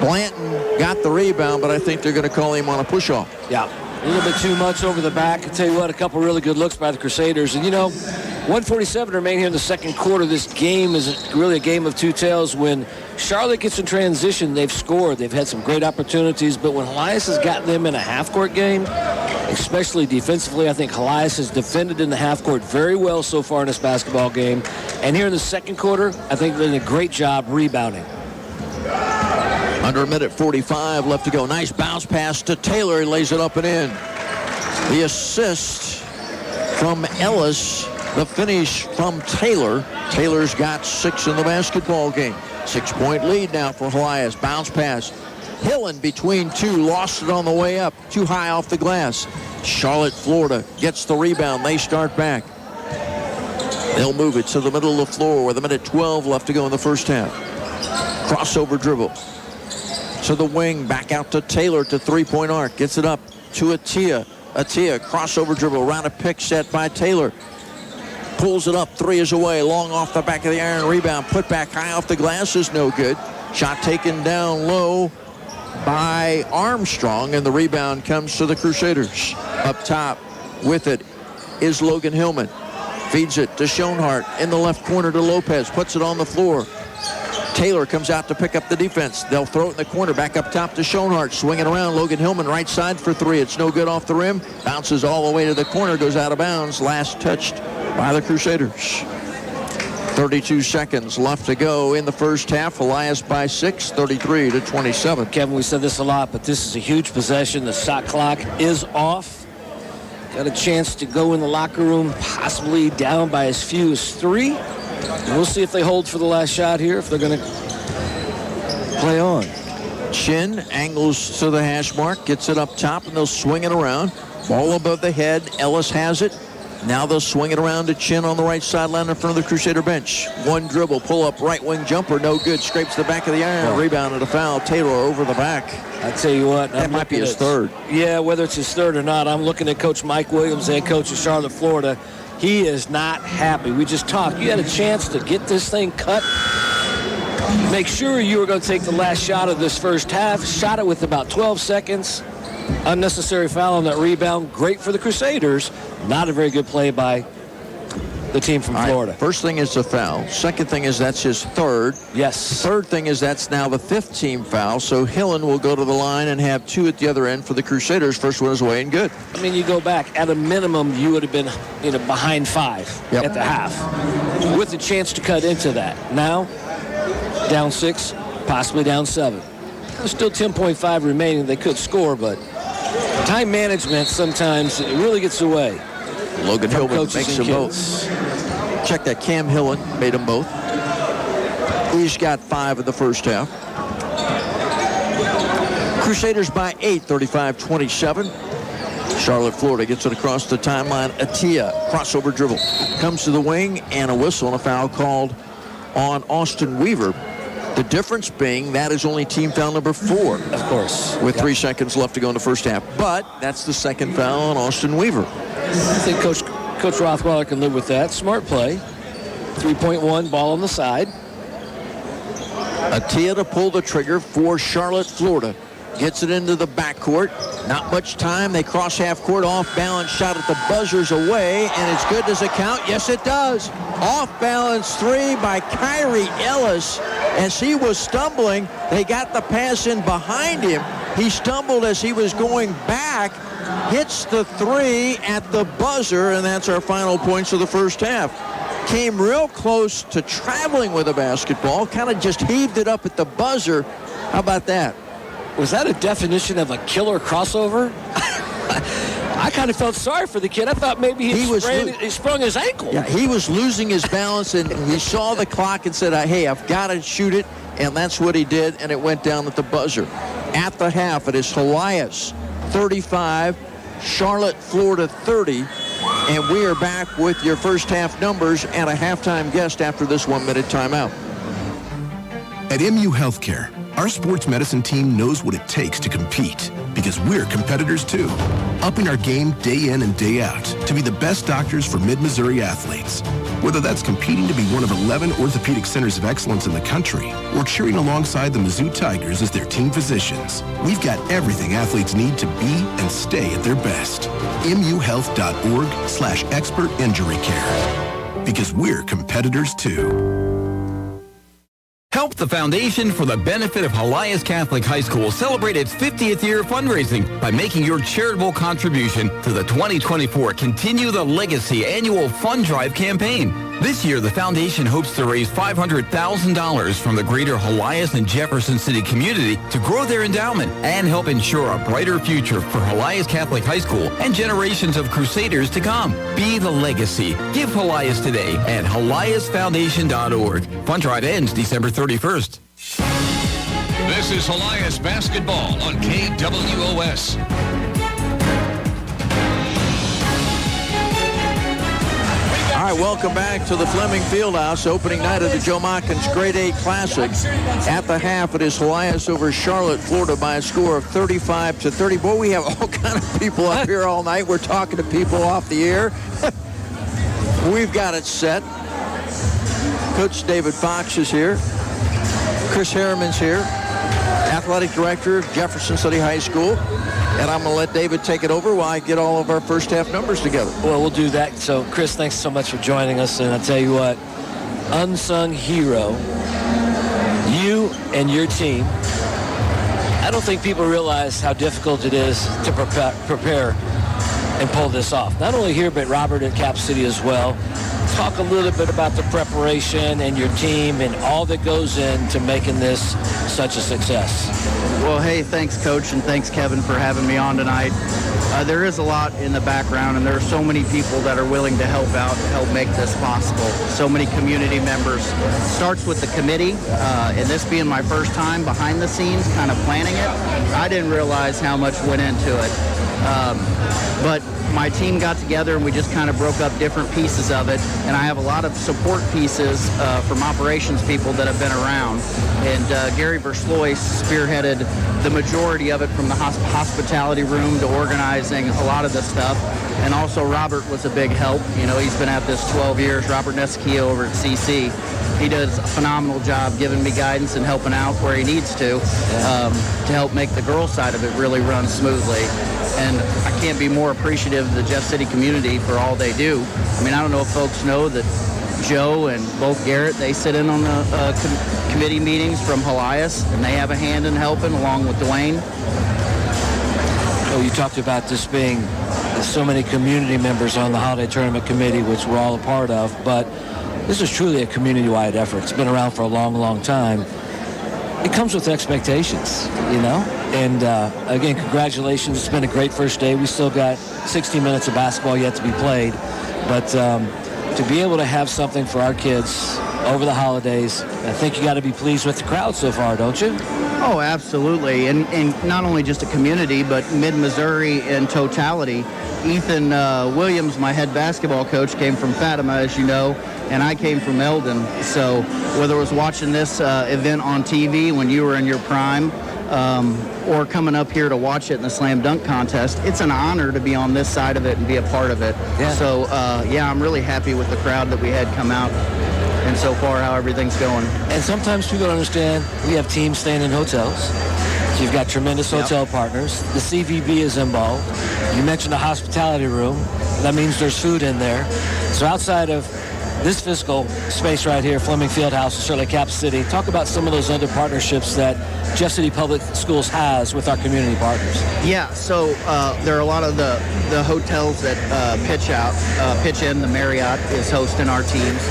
Blanton got the rebound, but I think they're going to call him on a push-off. Yeah, a little bit too much over the back. I tell you what, a couple really good looks by the Crusaders. And, 1:47 remain here in the second quarter. This game is really a game of two tales. When Charlotte gets in transition, they've scored. They've had some great opportunities, but when Helias has gotten them in a half-court game, especially defensively, I think Helias has defended in the half-court very well so far in this basketball game. And here in the second quarter, I think they're doing a great job rebounding. Under a minute 45 left to go. Nice bounce pass to Taylor. He lays it up and in. The assist from Ellis. The finish from Taylor. Taylor's got 6 in the basketball game. 6-point lead now for Helias. Bounce pass. Hillen between two. Lost it on the way up. Too high off the glass. Charlotte, Florida gets the rebound. They start back. They'll move it to the middle of the floor with a minute 12 left to go in the first half. Crossover dribble. To the wing. Back out to Taylor to three-point arc. Gets it up to Atia. Atia, crossover dribble. Around a pick set by Taylor. Pulls it up, 3 is away, long off the back of the iron. Rebound, put back high off the glass is no good. Shot taken down low by Armstrong, and the rebound comes to the Crusaders. Up top with it is Logan Hillman. Feeds it to Schoenhart in the left corner to Lopez, puts it on the floor. Taylor comes out to pick up the defense. They'll throw it in the corner, back up top to Schoenhart. Swinging around, Logan Hillman right side for 3. It's no good off the rim. Bounces all the way to the corner, goes out of bounds. Last touched by the Crusaders. 32 seconds left to go in the first half. Helias by 6, 33-27. Kevin, we said this a lot, but this is a huge possession. The shot clock is off. Got a chance to go in the locker room, possibly down by as few as 3. And we'll see if they hold for the last shot here, if they're going to play on. Chin angles to the hash mark, gets it up top, and they'll swing it around. Ball above the head. Ellis has it. Now they'll swing it around to Chin on the right sideline in front of the Crusader bench. One dribble, pull up, right wing jumper, no good. Scrapes the back of the iron. Rebound and a foul. Taylor over the back. I tell you what, that might be his third. Yeah, whether it's his third or not, I'm looking at Coach Mike Williams, head coach of Charlotte, Florida. He is not happy. We just talked. You had a chance to get this thing cut. Make sure you were going to take the last shot of this first half. Shot it with about 12 seconds. Unnecessary foul on that rebound. Great for the Crusaders. Not a very good play by the team from Florida. Right. First thing is a foul. Second thing is that's his third. Yes. Third thing is that's now the 5th team foul. So Hillen will go to the line and have 2 at the other end for the Crusaders. First one is away and good. I mean, you go back. At a minimum, you would have been behind 5 at the half with a chance to cut into that. Now, down 6, possibly down 7. There's still 10.5 remaining. They could score, but time management sometimes it really gets away. Logan Hillman makes them both. Check that. Cam Hillen made them both. He's got 5 in the first half. Crusaders by 8, 35-27. Charlotte, Florida gets it across the timeline. Atia, crossover dribble. Comes to the wing, and a whistle and a foul called on Austin Weaver. The difference being that is only team foul number 4. Of course. With 3 seconds left to go in the first half. But that's the second foul on Austin Weaver. I think Coach Rothweiler can live with that. Smart play. 3.1, ball on the side. Atia to pull the trigger for Charlotte, Florida. Gets it into the backcourt. Not much time. They cross half court. Off balance shot at the buzzer's away. And it's good. Does it count? Yes, it does. Off balance 3 by Kyrie Ellis. As he was stumbling, they got the pass in behind him. He stumbled as he was going back. Hits the 3 at the buzzer. And that's our final points of the first half. Came real close to traveling with a basketball. Kind of just heaved it up at the buzzer. How about that? Was that a definition of a killer crossover? I kind of felt sorry for the kid. I thought maybe he sprung his ankle. Yeah, he was losing his balance, and he saw the clock and said, hey, I've got to shoot it, and that's what he did, and it went down at the buzzer. At the half, it is Helias 35, Charlotte, Florida 30, and we are back with your first half numbers and a halftime guest after this 1-minute timeout. At MU Healthcare, our sports medicine team knows what it takes to compete because we're competitors too, upping our game day in and day out to be the best doctors for Mid-Missouri athletes. Whether that's competing to be one of 11 orthopedic centers of excellence in the country or cheering alongside the Mizzou Tigers as their team physicians, we've got everything athletes need to be and stay at their best. MUhealth.org/expert injury care. Because we're competitors too. Help the Foundation for the Benefit of Helias Catholic High School celebrate its 50th year of fundraising by making your charitable contribution to the 2024 Continue the Legacy Annual Fund Drive campaign. This year, the foundation hopes to raise $500,000 from the greater Helias and Jefferson City community to grow their endowment and help ensure a brighter future for Helias Catholic High School and generations of Crusaders to come. Be the legacy. Give Helias today at HeliasFoundation.org. Fund drive ends December 31st. This is Helias basketball on KWOS. All right, welcome back to the Fleming Fieldhouse, opening night of the Joe Mockins Grade 8 Classic. At the half, it is Helias over Charlotte, Florida by a score of 35-30. Boy, we have all kind of people up here all night. We're talking to people off the air. We've got it set. Coach David Fox is here. Chris Harriman's here, athletic director of Jefferson City High School. And I'm going to let David take it over while I get all of our first half numbers together. Well, we'll do that. So, Chris, thanks so much for joining us. And I'll tell you what, unsung hero, you and your team. I don't think people realize how difficult it is to prepare and pull this off. Not only here, but Robert and Cap City as well. Talk a little bit about the preparation and your team and all that goes into making this such a success. Well, hey, thanks, Coach, and thanks, Kevin, for having me on tonight. There is a lot in the background, and there are so many people that are willing to help out to help make this possible. So many community members. Starts with the committee, and this being my first time behind the scenes kind of planning it, I didn't realize how much went into it. But my team got together and we just kind of broke up different pieces of it, and I have a lot of support pieces from operations people that have been around, and Gary Verslois spearheaded the majority of it, from the hospitality room to organizing a lot of the stuff, and also Robert was a big help. You know, he's been at this 12 years, Robert Nesquia over at CC. He does a phenomenal job giving me guidance and helping out where he needs to help make the girls' side of it really run smoothly. And I can't be more appreciative of the Jeff City community for all they do. I mean, I don't know if folks know that Joe and both Garrett, they sit in on the committee meetings from Helias, and they have a hand in helping along with Dwayne. Oh, you talked about this being so many community members on the Holiday Tournament Committee, which we're all a part of, but this is truly a community-wide effort. It's been around for a long, long time. It comes with expectations, you know? And again, congratulations. It's been a great first day. We still got 60 minutes of basketball yet to be played. But to be able to have something for our kids over the holidays, I think you got to be pleased with the crowd so far, don't you? Oh, absolutely. And not only just a community, but mid-Missouri in totality. Ethan Williams, my head basketball coach, came from Fatima, as you know, and I came from Eldon. So whether it was watching this event on TV when you were in your prime, or coming up here to watch it in the slam dunk contest, it's an honor to be on this side of it and be a part of it. Yeah. So, I'm really happy with the crowd that we had come out, and so far how everything's going. And sometimes people don't understand, we have teams staying in hotels. So you've got tremendous hotel partners. The CVB is involved. You mentioned the hospitality room. That means there's food in there. So outside of this fiscal space right here, Fleming Fieldhouse and certainly Cap City, talk about some of those other partnerships that Jeff City Public Schools has with our community partners. Yeah, so there are a lot of the hotels that pitch in. The Marriott is hosting our teams.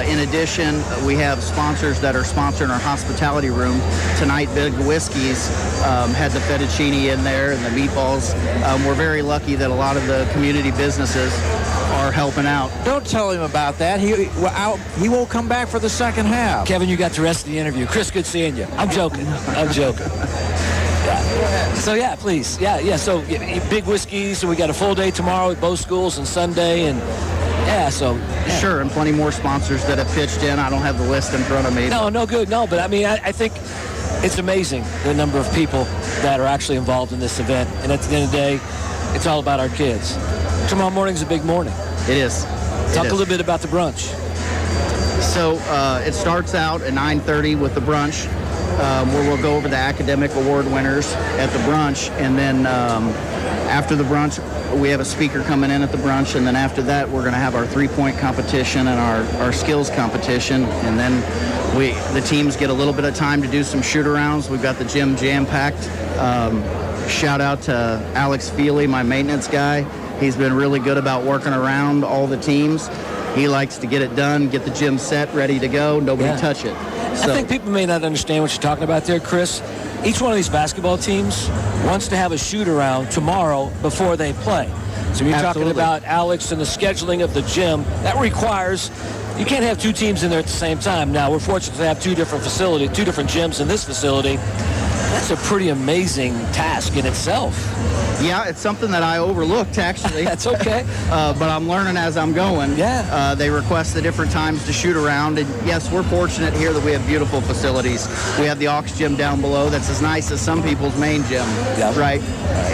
In addition, we have sponsors that are sponsoring our hospitality room. Tonight, Big Whiskey's had the fettuccine in there and the meatballs. We're very lucky that a lot of the community businesses are helping out. Don't tell him about that. He won't come back for the second half. Kevin, you got the rest of the interview. Chris, good seeing you. I'm joking. Yeah. So, yeah, please. Yeah. So, Big Whiskey's, and we got a full day tomorrow at both schools and Sunday, and Sure, and plenty more sponsors that have pitched in. I don't have the list in front of me. No, good. No, but I mean, I think it's amazing the number of people that are actually involved in this event. And at the end of the day, it's all about our kids. Tomorrow morning's a big morning. It is. Talk a little bit about the brunch. So it starts out at 9:30 with the brunch, where we'll go over the academic award winners at the brunch, and then after the brunch, we have a speaker coming in at the brunch, and then after that, we're going to have our three-point competition and our skills competition, and then the teams get a little bit of time to do some shoot-arounds. We've got the gym jam-packed. Shout out to Alex Feely, my maintenance guy. He's been really good about working around all the teams. He likes to get it done, get the gym set, ready to go, nobody touch it. So, I think people may not understand what you're talking about there, Chris. Each one of these basketball teams wants to have a shoot-around tomorrow before they play. So you're talking about Alex and the scheduling of the gym. That requires, you can't have two teams in there at the same time. Now, we're fortunate to have two different gyms in this facility. That's a pretty amazing task in itself. Yeah, it's something that I overlooked, actually. That's okay. But I'm learning as I'm going. Yeah. They request the different times to shoot around. And yes, we're fortunate here that we have beautiful facilities. We have the Aux Gym down below that's as nice as some people's main gym, right?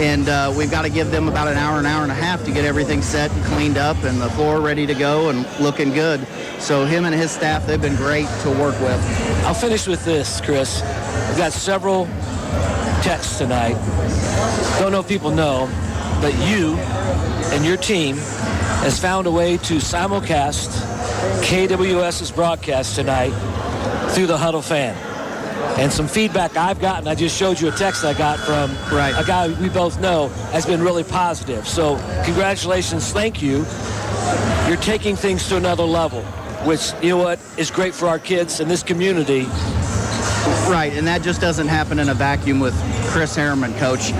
And we've got to give them about an hour and a half to get everything set and cleaned up and the floor ready to go and looking good. So him and his staff, they've been great to work with. I'll finish with this, Chris. We've got several texts tonight. Don't know if people know, but you and your team has found a way to simulcast KWS's broadcast tonight through the Huddle Fan. And some feedback I've gotten, I just showed you a text I got from a guy we both know, has been really positive. So congratulations, thank you you're taking things to another level, which, you know what, is great for our kids in this community. Right, and that just doesn't happen in a vacuum with Chris Harriman, Coach.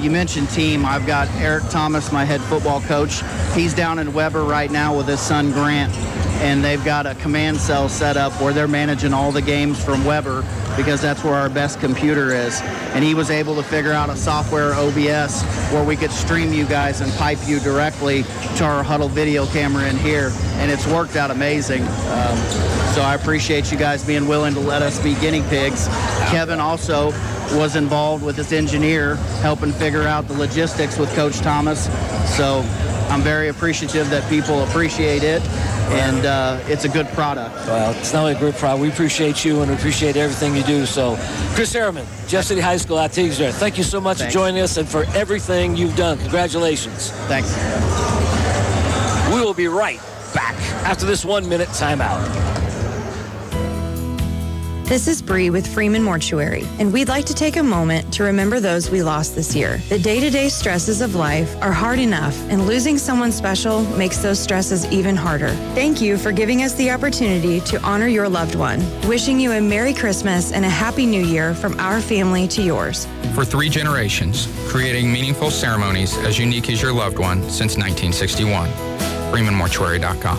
You mentioned team. I've got Eric Thomas, my head football coach. He's down in Weber right now with his son Grant, and they've got a command cell set up where they're managing all the games from Weber because that's where our best computer is. And he was able to figure out a software, OBS, where we could stream you guys and pipe you directly to our huddle video camera in here, and it's worked out amazing. So I appreciate you guys being willing to let us be guinea pigs. Kevin also was involved with his engineer, helping figure out the logistics with Coach Thomas. So I'm very appreciative that people appreciate it, and it's a good product. Well, it's not only a great product. We appreciate you and we appreciate everything you do. So, Chris Harriman, Jeff City High School Athletics there. Thank you so much for joining us and for everything you've done. Congratulations. Thanks. We will be right back after this 1-minute timeout. This is Bree with Freeman Mortuary, and we'd like to take a moment to remember those we lost this year. The day-to-day stresses of life are hard enough, and losing someone special makes those stresses even harder. Thank you for giving us the opportunity to honor your loved one. Wishing you a Merry Christmas and a Happy New Year from our family to yours. For 3 generations, creating meaningful ceremonies as unique as your loved one since 1961. FreemanMortuary.com.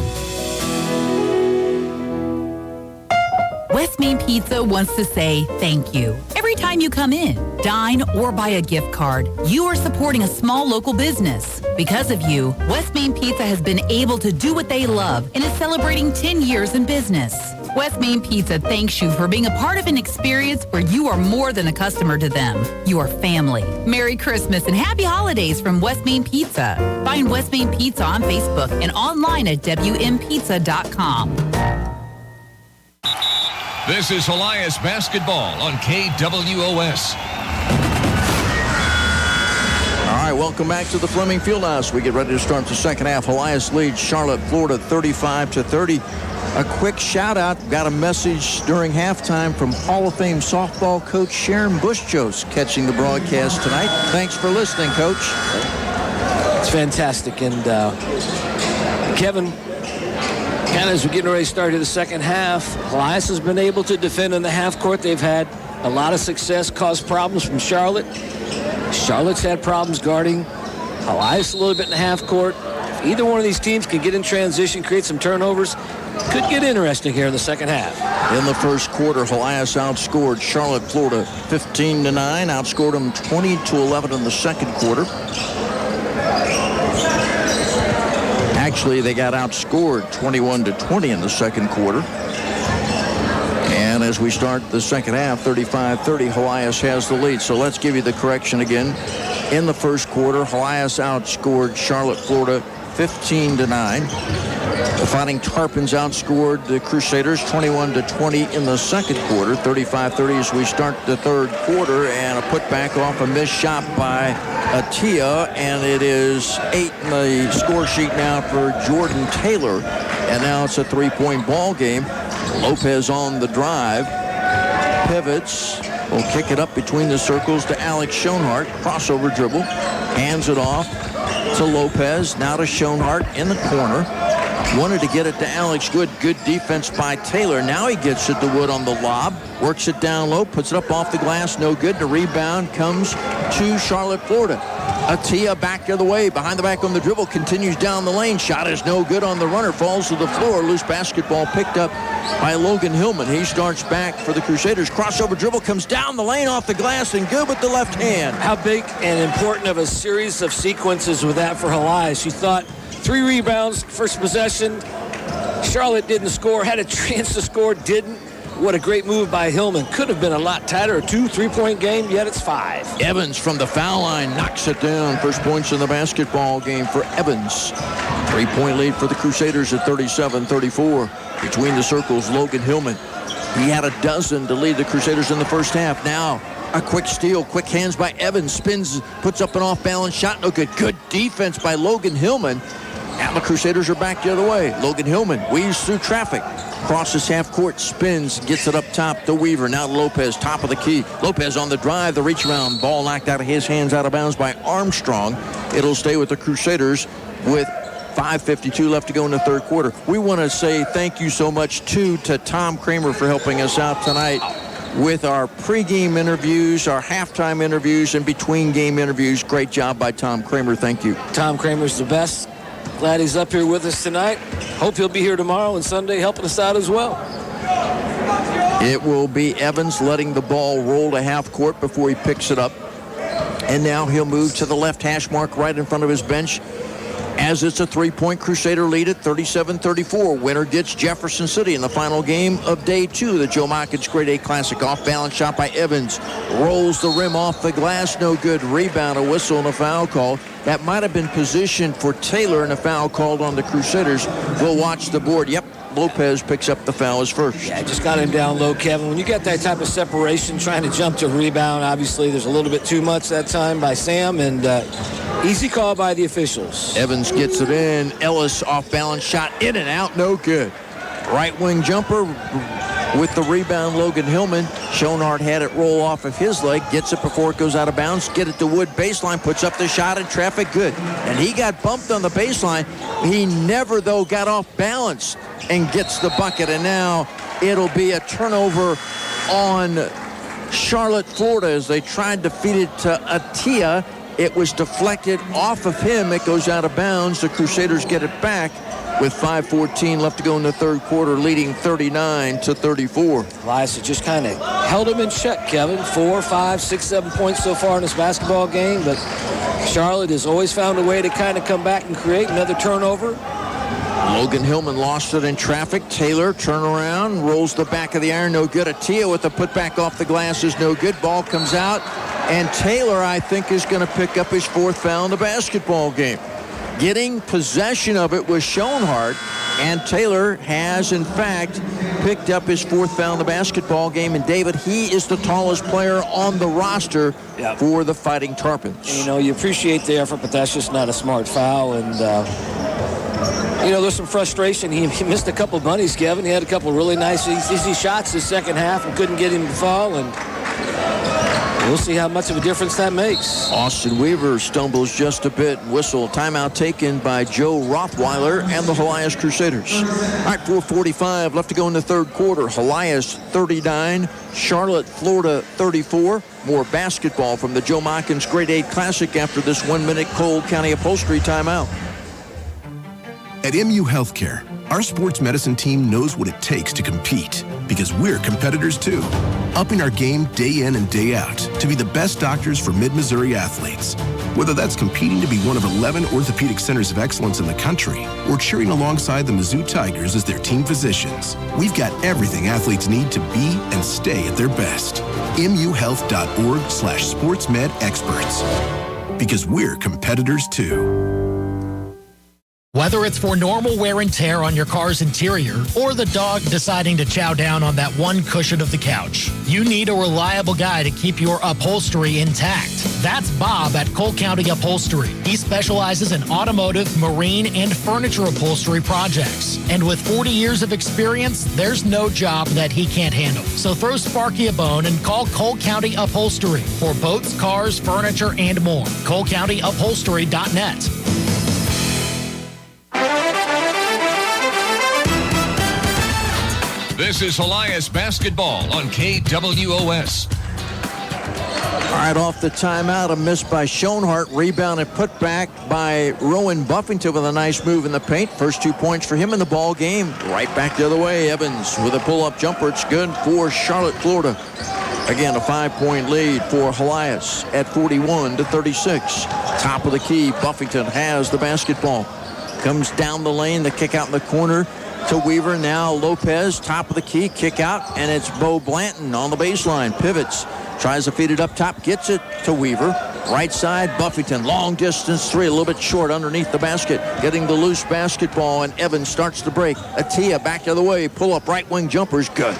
West Main Pizza wants to say thank you. Every time you come in, dine, or buy a gift card, you are supporting a small local business. Because of you, West Main Pizza has been able to do what they love and is celebrating 10 years in business. West Main Pizza thanks you for being a part of an experience where you are more than a customer to them. You are family. Merry Christmas and Happy Holidays from West Main Pizza. Find West Main Pizza on Facebook and online at WMPizza.com. This is Helias basketball on KWOS. All right, welcome back to the Fleming Fieldhouse. We get ready to start the second half. Helias leads Charlotte, Florida, 35-30. A quick shout out. Got a message during halftime from Hall of Fame softball coach Sharon Buschos catching the broadcast tonight. Thanks for listening, Coach. It's fantastic. And Kevin, kind of as we're getting ready to start the second half, Helias has been able to defend in the half court. They've had a lot of success, caused problems from Charlotte. Charlotte's had problems guarding Helias a little bit in the half court. If either one of these teams can get in transition, create some turnovers, could get interesting here in the second half. In the first quarter, Helias outscored Charlotte, Florida 15-9, outscored them 20-11 in the second quarter. Actually, they got outscored 21-20 in the second quarter. And as we start the second half, 35-30, Helias has the lead. So let's give you the correction again. In the first quarter, Helias outscored Charlotte, Florida 15-9. The Fighting Tarpons outscored the Crusaders 21-20 in the second quarter, 35-30 as we start the third quarter, and a putback off a missed shot by Atia, and it is 8 in the score sheet now for Jordan Taylor, and now it's a three-point ball game. Lopez on the drive, pivots, will kick it up between the circles to Alex Schoenhart, crossover dribble, hands it off to Lopez, now to Schoenhart in the corner. Wanted to get it to Alex. Good defense by Taylor. Now he gets it to Wood on the lob. Works it down low. Puts it up off the glass. No good. The rebound comes to Charlotte, Florida. Atia back the other way. Behind the back on the dribble. Continues down the lane. Shot is no good on the runner. Falls to the floor. Loose basketball picked up by Logan Hillman. He starts back for the Crusaders. Crossover dribble comes down the lane off the glass and good with the left hand. How big and important of a series of sequences with that for Helias? You thought 3 rebounds, first possession. Charlotte didn't score, had a chance to score, didn't. What a great move by Hillman. Could have been a lot tighter, a 2-3-point game, yet it's 5. Evans from the foul line knocks it down. First points in the basketball game for Evans. 3-point lead for the Crusaders at 37-34. Between the circles, Logan Hillman. He had a dozen to lead the Crusaders in the first half. Now, a quick steal, quick hands by Evans. Spins, puts up an off-balance shot. No good. Good defense by Logan Hillman. Now the Crusaders are back the other way. Logan Hillman weaves through traffic. Crosses half court, spins, gets it up top to Weaver. Now Lopez, top of the key. Lopez on the drive, the reach around. Ball knocked out of his hands, out of bounds by Armstrong. It'll stay with the Crusaders with 5:52 left to go in the third quarter. We want to say thank you so much, too, to Tom Kramer for helping us out tonight with our pregame interviews, our halftime interviews, and between-game interviews. Great job by Tom Kramer. Thank you. Tom Kramer's the best. Glad he's up here with us tonight. Hope he'll be here tomorrow and Sunday helping us out as well. It will be Evans letting the ball roll to half court before he picks it up. And now he'll move to the left hash mark right in front of his bench, as it's a three-point Crusader lead at 37-34. Winner gets Jefferson City in the final game of day 2. The Joe Mockage Grade A Classic. Off-balance shot by Evans. Rolls the rim off the glass. No good. Rebound, a whistle, and a foul call. That might have been positioned for Taylor, and a foul called on the Crusaders. We'll watch the board. Yep, Lopez picks up the foul as first. Yeah, just got him down low, Kevin. When you get that type of separation, trying to jump to rebound, obviously there's a little bit too much that time by Sam, and easy call by the officials. Evans gets it in. Ellis off-balance shot, in and out, no good. Right wing jumper with the rebound, Logan Hillman. Schoenhardt had it roll off of his leg, gets it before it goes out of bounds. Get it to Wood, baseline, puts up the shot in traffic, good. And he got bumped on the baseline. He never, though, got off balance and gets the bucket. And now it'll be a turnover on Charlotte, Florida, as they tried to feed it to Atia. It was deflected off of him. It goes out of bounds. The Crusaders get it back with 5:14 left to go in the third quarter, leading 39-34. Helias just kind of held him in check, Kevin. 4, 5, 6, 7 points so far in this basketball game, but Charlotte has always found a way to kind of come back and create another turnover. Logan Hillman lost it in traffic. Taylor, turnaround, rolls the back of the iron, no good. Atia with the putback off the glass is no good. Ball comes out, and Taylor, I think, is going to pick up his 4th foul in the basketball game. Getting possession of it was Schoenhardt, and Taylor has, in fact, picked up his 4th foul in the basketball game. And, David, he is the tallest player on the roster for the Fighting Tarpons. You know, you appreciate the effort, but that's just not a smart foul. And, you know, there's some frustration. He missed a couple of bunnies, Kevin. He had a couple of really nice, easy shots this second half and couldn't get him to fall. And we'll see how much of a difference that makes. Austin Weaver stumbles just a bit. Whistle, timeout taken by Joe Rothweiler and the Helias Crusaders. All right, 4:45 left to go in the third quarter. Helias 39, Charlotte, Florida 34. More basketball from the Joe Mockage Grade A Classic after this 1-minute Cole County Upholstery timeout. At MU Healthcare, our sports medicine team knows what it takes to compete, because we're competitors too. Upping our game day in and day out to be the best doctors for Mid-Missouri athletes. Whether that's competing to be one of 11 orthopedic centers of excellence in the country or cheering alongside the Mizzou Tigers as their team physicians, we've got everything athletes need to be and stay at their best. MUHealth.org/sportsmedexperts. Because we're competitors too. Whether it's for normal wear and tear on your car's interior or the dog deciding to chow down on that one cushion of the couch, you need a reliable guy to keep your upholstery intact. That's Bob at Cole County Upholstery. He specializes in automotive, marine, and furniture upholstery projects. And with 40 years of experience, there's no job that he can't handle. So throw Sparky a bone and call Cole County Upholstery for boats, cars, furniture, and more. ColeCountyUpholstery.net. This is Helias basketball on KWOS. All right, off the timeout, a miss by Schoenhardt. Rebound and put back by Rowan Buffington with a nice move in the paint. First 2 points for him in the ball game. Right back the other way. Evans with a pull-up jumper. It's good for Charlotte, Florida. Again, a 5-point lead for Helias at 41-36. Top of the key, Buffington has the basketball. Comes down the lane, the kick out in the corner to Weaver. Now Lopez, top of the key, kick out, and it's Bo Blanton on the baseline. Pivots, tries to feed it up top, gets it to Weaver. Right side, Buffington, long distance three, a little bit short underneath the basket. Getting the loose basketball, and Evans starts to break. Atia back the other way, pull up right wing jumper's good.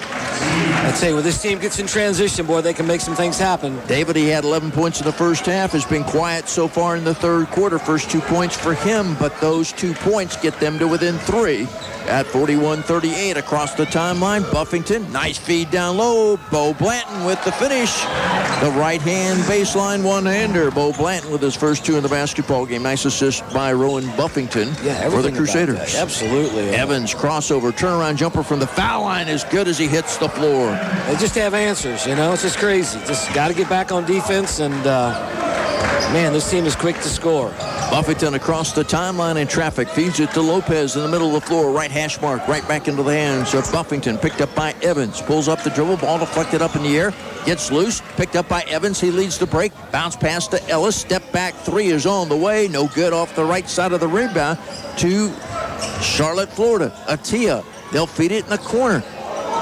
I'd say when this team gets in transition, boy, they can make some things happen. David, he had 11 points in the first half, has been quiet so far in the third quarter. First 2 points for him, but those 2 points get them to within 3 at 41-38 across the timeline. Buffington, nice feed down low. Bo Blanton with the finish. The right-hand baseline one-hander. Bo Blanton with his first 2 in the basketball game. Nice assist by Rowan Buffington for the Crusaders. Absolutely. Evans, crossover, turnaround jumper from the foul line as good as he hits the floor. They just have answers, you know. It's just crazy. Just got to get back on defense, and, man, this team is quick to score. Buffington across the timeline in traffic. Feeds it to Lopez in the middle of the floor. Right hash mark. Right back into the hands of Buffington. Picked up by Evans. Pulls up the dribble. Ball deflected up in the air. Gets loose. Picked up by Evans. He leads the break. Bounce pass to Ellis. Step back 3 is on the way. No good off the right side of the rebound to Charlotte, Florida. Atia. They'll feed it in the corner.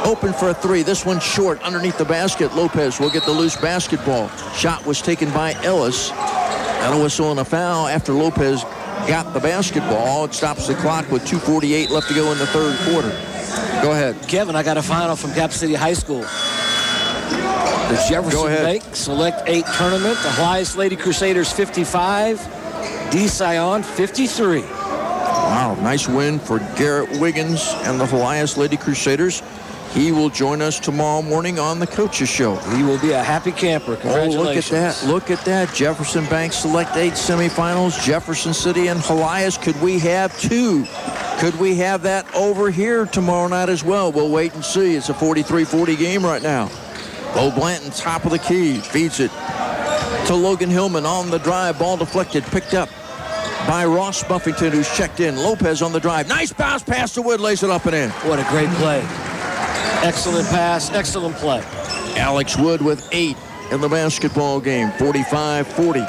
Open for a 3. This one short underneath the basket. Lopez will get the loose basketball. Shot was taken by Ellis. And a whistle and a foul after Lopez got the basketball. It stops the clock with 2:48 left to go in the third quarter. Go ahead. Kevin, I got a final from Cap City High School. The Jefferson Bank Select 8 tournament. The Helias Lady Crusaders 55. D. Sion 53. Wow, nice win for Garrett Wiggins and the Helias Lady Crusaders. He will join us tomorrow morning on the Coaches Show. He will be a happy camper. Congratulations. Oh, look at that. Look at that. Jefferson Bank Select 8 semifinals. Jefferson City and Helias. Could we have 2? Could we have that over here tomorrow night as well? We'll wait and see. It's a 43-40 game right now. Bo Blanton, top of the key. Feeds it to Logan Hillman on the drive. Ball deflected. Picked up by Ross Buffington, who's checked in. Lopez on the drive. Nice bounce pass to Wood. Lays it up and in. What a great play. Excellent pass, excellent play. Alex Wood with 8 in the basketball game, 45-40.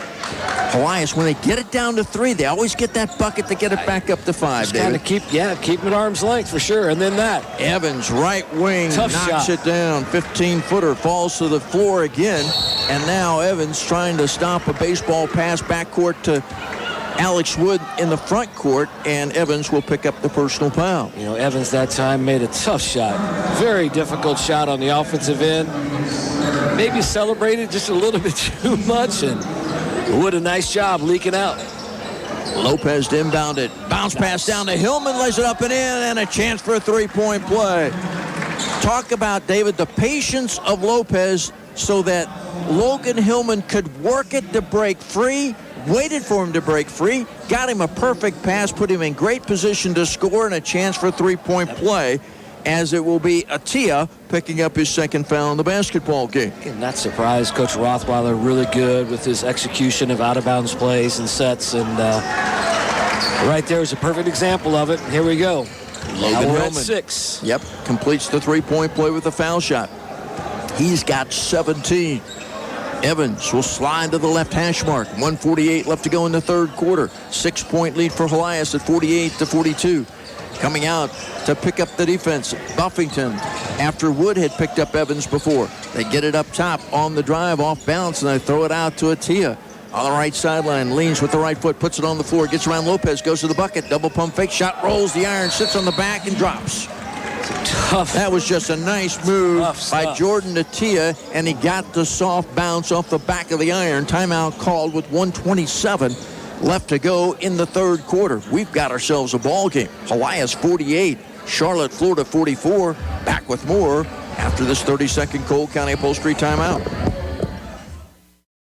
Helias, when they get it down to 3, they always get that bucket to get it back up to 5, David. Keep them at arm's length for sure, and then that. Evans, right wing, Tough knocks shot. it down. 15-footer, falls to the floor again. And now Evans trying to stop a baseball pass backcourt to Alex Wood in the front court, and Evans will pick up the personal foul. You know, Evans that time made a tough shot. Very difficult shot on the offensive end. Maybe celebrated just a little bit too much, and Wood a nice job leaking out. Lopez to inbound it. Bounce pass down to Hillman, lays it up and in, and a chance for a 3-point play. Talk about, David, the patience of Lopez so that Logan Hillman could work it to break free. Waited for him to break free, got him a perfect pass, put him in great position to score, and a chance for a 3-point play, as it will be Atia picking up his second foul in the basketball game. I'm not surprised. Coach Rothweiler really good with his execution of out-of-bounds plays and sets, and right there is a perfect example of it. Here we go. Logan Hillman. Hillman. 6. Yep, completes the 3-point play with a foul shot. He's got 17. Evans will slide to the left hash mark. 1:48 left to go in the third quarter. 6-point lead for Helias at 48-42. Coming out to pick up the defense, Buffington, after Wood had picked up Evans before. They get it up top on the drive, off balance, and they throw it out to Atia. On the right sideline, leans with the right foot, puts it on the floor, gets around Lopez, goes to the bucket, double pump fake, shot rolls the iron, sits on the back and drops. Tough. That was just a nice move by Jordan Atia, and he got the soft bounce off the back of the iron. Timeout called with 1:27 left to go in the third quarter. We've got ourselves a ball game. Helias 48, Charlotte, Florida 44. Back with more after this 30-second Cole County Upholstery timeout.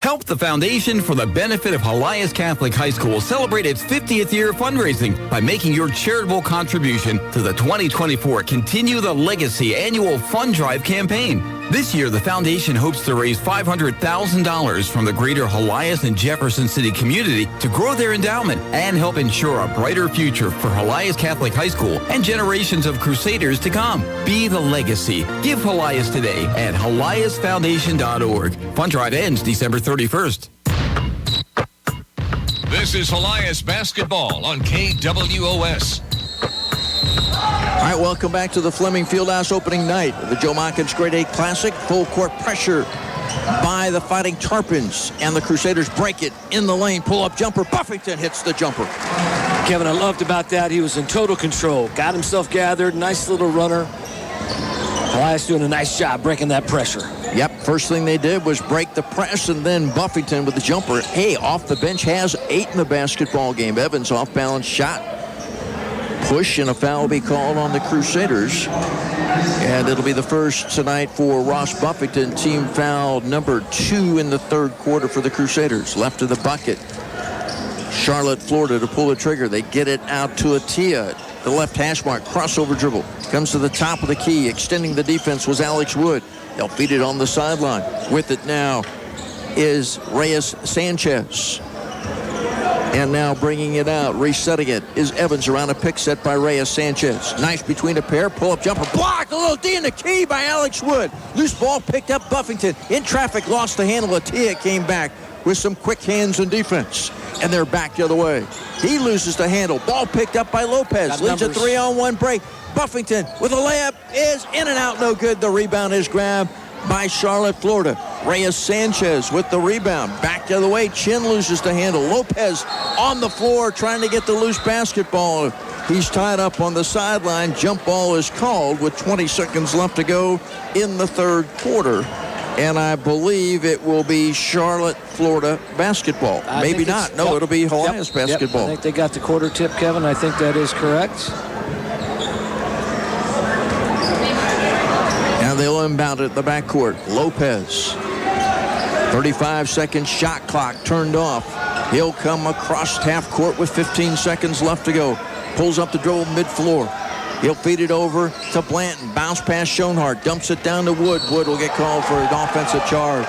Help the Foundation for the Benefit of Helias Catholic High School celebrate its 50th year of fundraising by making your charitable contribution to the 2024 Continue the Legacy Annual Fund Drive campaign. This year, the foundation hopes to raise $500,000 from the greater Helias and Jefferson City community to grow their endowment and help ensure a brighter future for Helias Catholic High School and generations of Crusaders to come. Be the legacy. Give Helias today at HeliasFoundation.org. Fund drive ends December 31st. This is Helias basketball on KWOS. All right, welcome back to the Fleming Fieldhouse opening night of the Joe Mockins Grade 8 Classic. Full court pressure by the Fighting Tarpons, and the Crusaders break it in the lane. Pull-up jumper. Buffington hits the jumper. Kevin, I loved about that. He was in total control. Got himself gathered. Nice little runner. Helias doing a nice job breaking that pressure. Yep, first thing they did was break the press, and then Buffington with the jumper. Hey, off the bench, has 8 in the basketball game. Evans off balance shot. Push, and a foul will be called on the Crusaders. And it'll be the first tonight for Ross Buffington. Team foul number 2 in the third quarter for the Crusaders. Left of the bucket. Charlotte, Florida to pull the trigger. They get it out to Atia. The left hash mark, crossover dribble. Comes to the top of the key. Extending the defense was Alex Wood. They'll feed it on the sideline. With it now is Reyes Sanchez. And now bringing it out, resetting it, is Evans around a pick set by Reyes Sanchez. Nice between a pair, pull-up jumper, blocked, a little D in the key by Alex Wood. Loose ball picked up Buffington. In traffic, lost the handle. Atia came back with some quick hands and defense. And they're back the other way. He loses the handle. Ball picked up by Lopez. Leads a 3-on-1 break. Buffington with a layup is in and out, no good. The rebound is grabbed by Charlotte, Florida. Reyes Sanchez with the rebound. Back the other way. Chin loses the handle. Lopez on the floor trying to get the loose basketball. He's tied up on the sideline. Jump ball is called with 20 seconds left to go in the third quarter. And I believe it will be Charlotte, Florida basketball. Maybe not. No, it'll be Helias basketball. I think they got the quarter tip, Kevin. I think that is correct. Now they'll inbound it at the backcourt. Lopez. 35-second shot clock turned off. He'll come across half court with 15 seconds left to go. Pulls up the dribble mid-floor. He'll feed it over to Blanton. Bounce pass Schoenhardt. Dumps it down to Wood. Wood will get called for an offensive charge.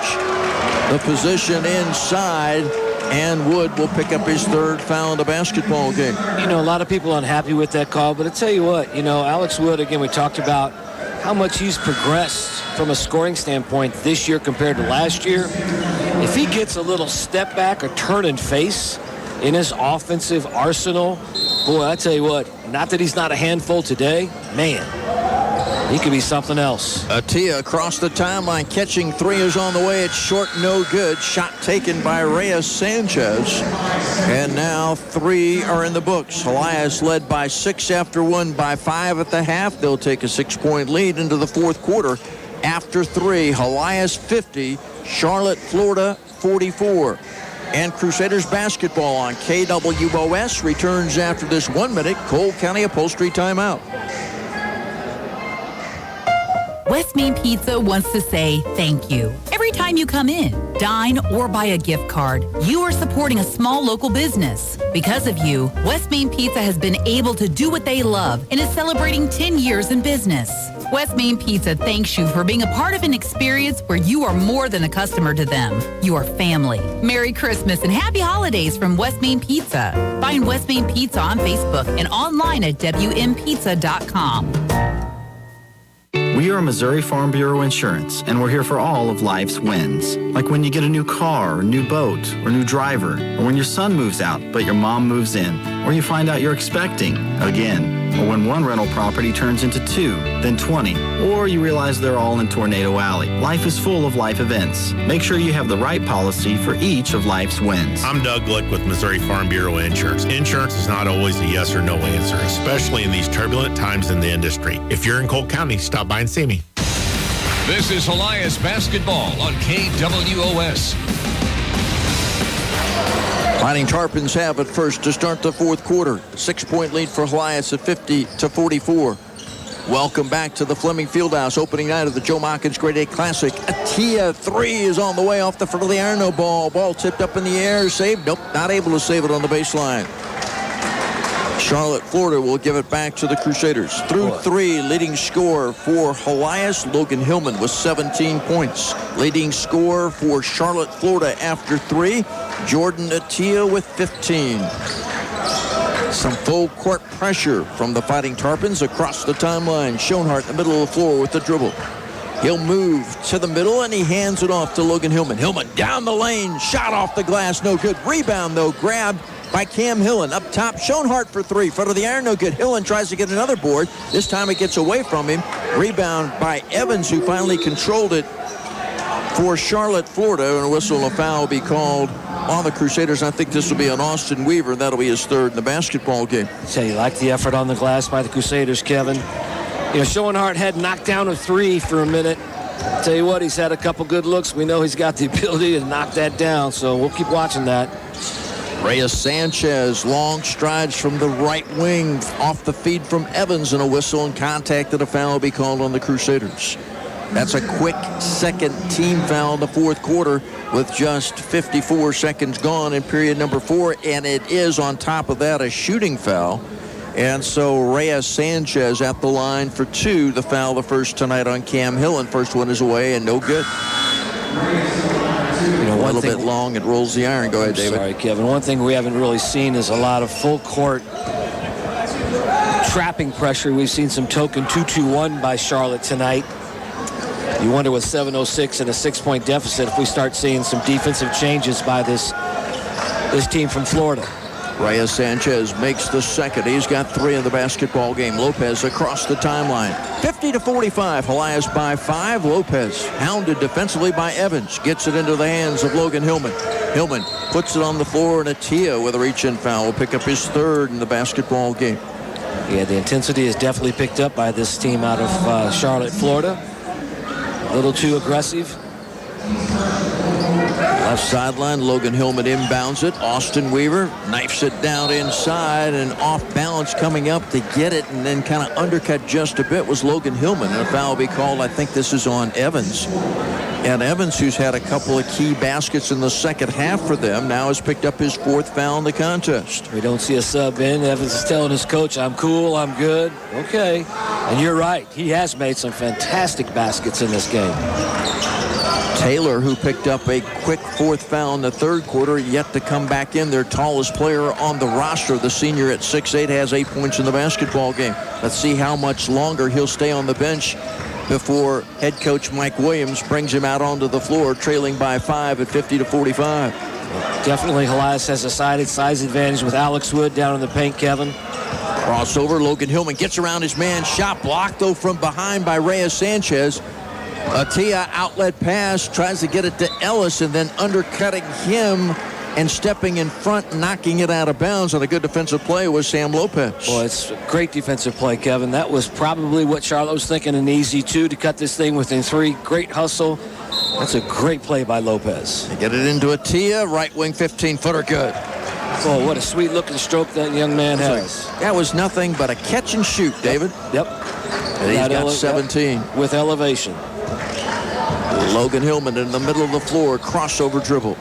The position inside, and Wood will pick up his third foul in the basketball game. You know, a lot of people unhappy with that call, but I tell you what, you know, Alex Wood, again, we talked about how much he's progressed from a scoring standpoint this year compared to last year. If he gets a little step back or turn and face in his offensive arsenal, boy, I tell you what, not that he's not a handful today, man, he could be something else. Atia across the timeline, catching three is on the way. It's short, no good. Shot taken by Reyes Sanchez. And now three are in the books. Helias led by 6 after one by 5 at the half. They'll take a 6-point lead into the fourth quarter. After three, Helias 50, Charlotte, Florida 44. And Crusaders basketball on KWOS returns after this 1-minute Cole County Upholstery timeout. West Main Pizza wants to say thank you. Every time you come in, dine, or buy a gift card, you are supporting a small local business. Because of you, West Main Pizza has been able to do what they love and is celebrating 10 years in business. West Main Pizza thanks you for being a part of an experience where you are more than a customer to them. You are family. Merry Christmas and Happy Holidays from West Main Pizza. Find West Main Pizza on Facebook and online at WMPizza.com. We are Missouri Farm Bureau Insurance, and we're here for all of life's wins. Like when you get a new car, or new boat, or new driver, or when your son moves out, but your mom moves in, or you find out you're expecting again, or when one rental property turns into 2, then 20, or you realize they're all in Tornado Alley. Life is full of life events. Make sure you have the right policy for each of life's wins. I'm Doug Glick with Missouri Farm Bureau Insurance. Insurance is not always a yes or no answer, especially in these turbulent times in the industry. If you're in Cole County, stop by and see me. This is Helias basketball on KWOS. Fighting Tarpons have it first to start the fourth quarter. 6-point lead for Helias at 50-44. Welcome back to the Fleming Fieldhouse, opening night of the Joe Mockins Grade A Classic. Atia 3 is on the way off the front of the iron. No ball. Ball tipped up in the air. Saved. Nope, not able to save it on the baseline. Charlotte, Florida will give it back to the Crusaders. Through 3, leading scorer for Helias, Logan Hillman with 17 points. Leading scorer for Charlotte, Florida after 3, Jordan Atia with 15. Some full court pressure from the Fighting Tarpons across the timeline. Schoenhardt in the middle of the floor with the dribble. He'll move to the middle, and he hands it off to Logan Hillman. Hillman down the lane, shot off the glass, no good. Rebound, though, grabbed by Cam Hillen. Up top, Schoenhardt for 3. Front of the iron, no good. Hillen tries to get another board. This time it gets away from him. Rebound by Evans, who finally controlled it for Charlotte, Florida. And a whistle and a foul will be called on the Crusaders. I think this will be on Austin Weaver. That'll be his third in the basketball game. So you like the effort on the glass by the Crusaders, Kevin. Schoenhart had knocked down a 3 for a minute. Tell you what, he's had a couple good looks. We know he's got the ability to knock that down, so we'll keep watching that. Reyes Sanchez, long strides from the right wing, off the feed from Evans, and a whistle and contact that a foul will be called on the Crusaders. That's a quick second team foul in the fourth quarter with just 54 seconds gone in period number 4, and it is on top of that a shooting foul. And so Reyes Sanchez at the line for 2, the foul the first tonight on Cam Hill, and first one is away and no good. A little bit long, it rolls the iron. Go ahead, David. Sorry, Kevin. One thing we haven't really seen is a lot of full court trapping pressure. We've seen some token 2-2-1 by Charlotte tonight. You wonder with 7:06 and a 6-point deficit if we start seeing some defensive changes by this team from Florida. Reyes Sanchez makes the second. He's got 3 in the basketball game. Lopez across the timeline. 50-45. Helias by 5. Lopez hounded defensively by Evans. Gets it into the hands of Logan Hillman. Hillman puts it on the floor, and Atia with a reach-in foul will pick up his 3rd in the basketball game. Yeah, the intensity is definitely picked up by this team out of Charlotte, Florida. A little too aggressive. Left sideline, Logan Hillman inbounds it. Austin Weaver knifes it down inside, and off balance coming up to get it and then kind of undercut just a bit was Logan Hillman. And a foul will be called. I think this is on Evans. And Evans, who's had a couple of key baskets in the second half for them, now has picked up his 4th foul in the contest. We don't see a sub in. Evans is telling his coach, I'm cool, I'm good. Okay. And you're right. He has made some fantastic baskets in this game. Taylor, who picked up a quick 4th foul in the 3rd quarter, yet to come back in. Their tallest player on the roster, the senior at 6'8", has 8 points in the basketball game. Let's see how much longer he'll stay on the bench before head coach Mike Williams brings him out onto the floor, trailing by 5 at 50-45. Definitely Helias has a size advantage with Alex Wood down in the paint, Kevin. Crossover, Logan Hillman gets around his man. Shot blocked, though, from behind by Reyes Sanchez. Atia outlet pass, tries to get it to Ellis, and then undercutting him and stepping in front, knocking it out of bounds on a good defensive play was Sam Lopez. Boy, it's a great defensive play, Kevin. That was probably what Charlotte was thinking, an easy 2 to cut this thing within 3. Great hustle. That's a great play by Lopez. They get it into Atia, right wing 15-footer good. Oh, what a sweet-looking stroke that young man has. That was nothing but a catch and shoot, David. Yep. And he's got 17. With elevation. Logan Hillman in the middle of the floor, crossover dribble.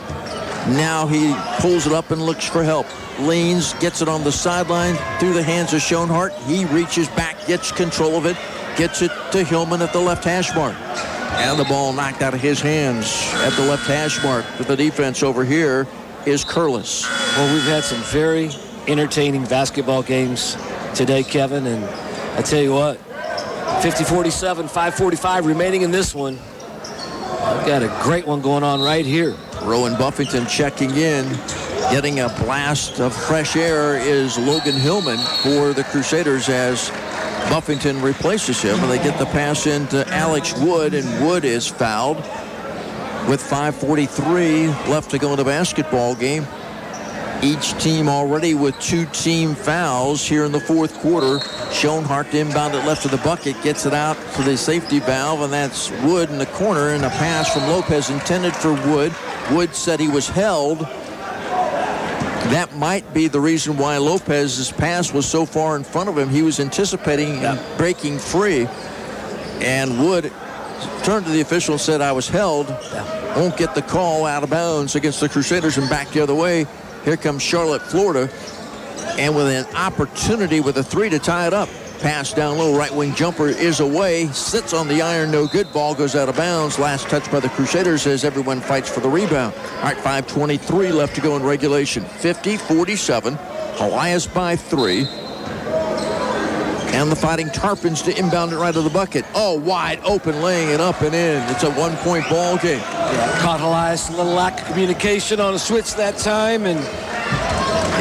Now he pulls it up and looks for help. Leans, gets it on the sideline through the hands of Schoenhart. He reaches back, gets control of it, gets it to Hillman at the left hash mark. And the ball knocked out of his hands at the left hash mark. But the defense over here is Curlis. Well, we've had some very entertaining basketball games today, Kevin. And I tell you what, 50-47, 5:45 remaining in this one. I've got a great one going on right here. Rowan Buffington checking in. Getting a blast of fresh air is Logan Hillman for the Crusaders as Buffington replaces him. And they get the pass into Alex Wood, and Wood is fouled with 5:43 left to go in the basketball game. Each team already with 2 team fouls here in the fourth quarter. Schoenhart inbound it left of the bucket, gets it out for the safety valve, and that's Wood in the corner, and a pass from Lopez intended for Wood. Wood said he was held. That might be the reason why Lopez's pass was so far in front of him. He was anticipating breaking free, and Wood turned to the official and said, I was held. Won't get the call, out of bounds against the Crusaders, and back the other way. Here comes Charlotte, Florida, and with an opportunity with a 3 to tie it up. Pass down low, right wing jumper is away, sits on the iron, no good. Ball goes out of bounds. Last touch by the Crusaders as everyone fights for the rebound. All right, 5:23 left to go in regulation. 50-47, Helias by 3. And the Fighting Tarpons to inbound it right to the bucket. Oh, wide open, laying it up and in. It's a 1-point ball game. Yeah, caught Helias, a little lack of communication on a switch that time. And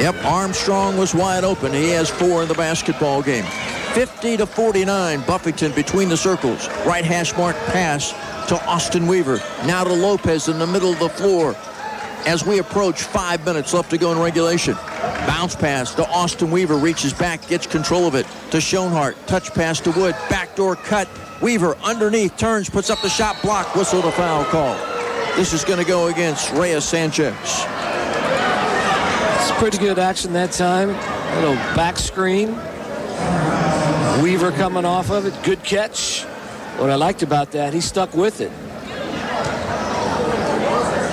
yep, Armstrong was wide open. He has 4 in the basketball game. 50-49, Buffington between the circles. Right hash mark pass to Austin Weaver. Now to Lopez in the middle of the floor. As we approach 5 minutes left to go in regulation. Bounce pass to Austin Weaver. Reaches back, gets control of it to Schoenhart. Touch pass to Wood. Backdoor cut. Weaver underneath, turns, puts up the shot, block, whistle to foul call. This is going to go against Reyes Sanchez. It's pretty good action that time. A little back screen. Weaver coming off of it. Good catch. What I liked about that, he stuck with it.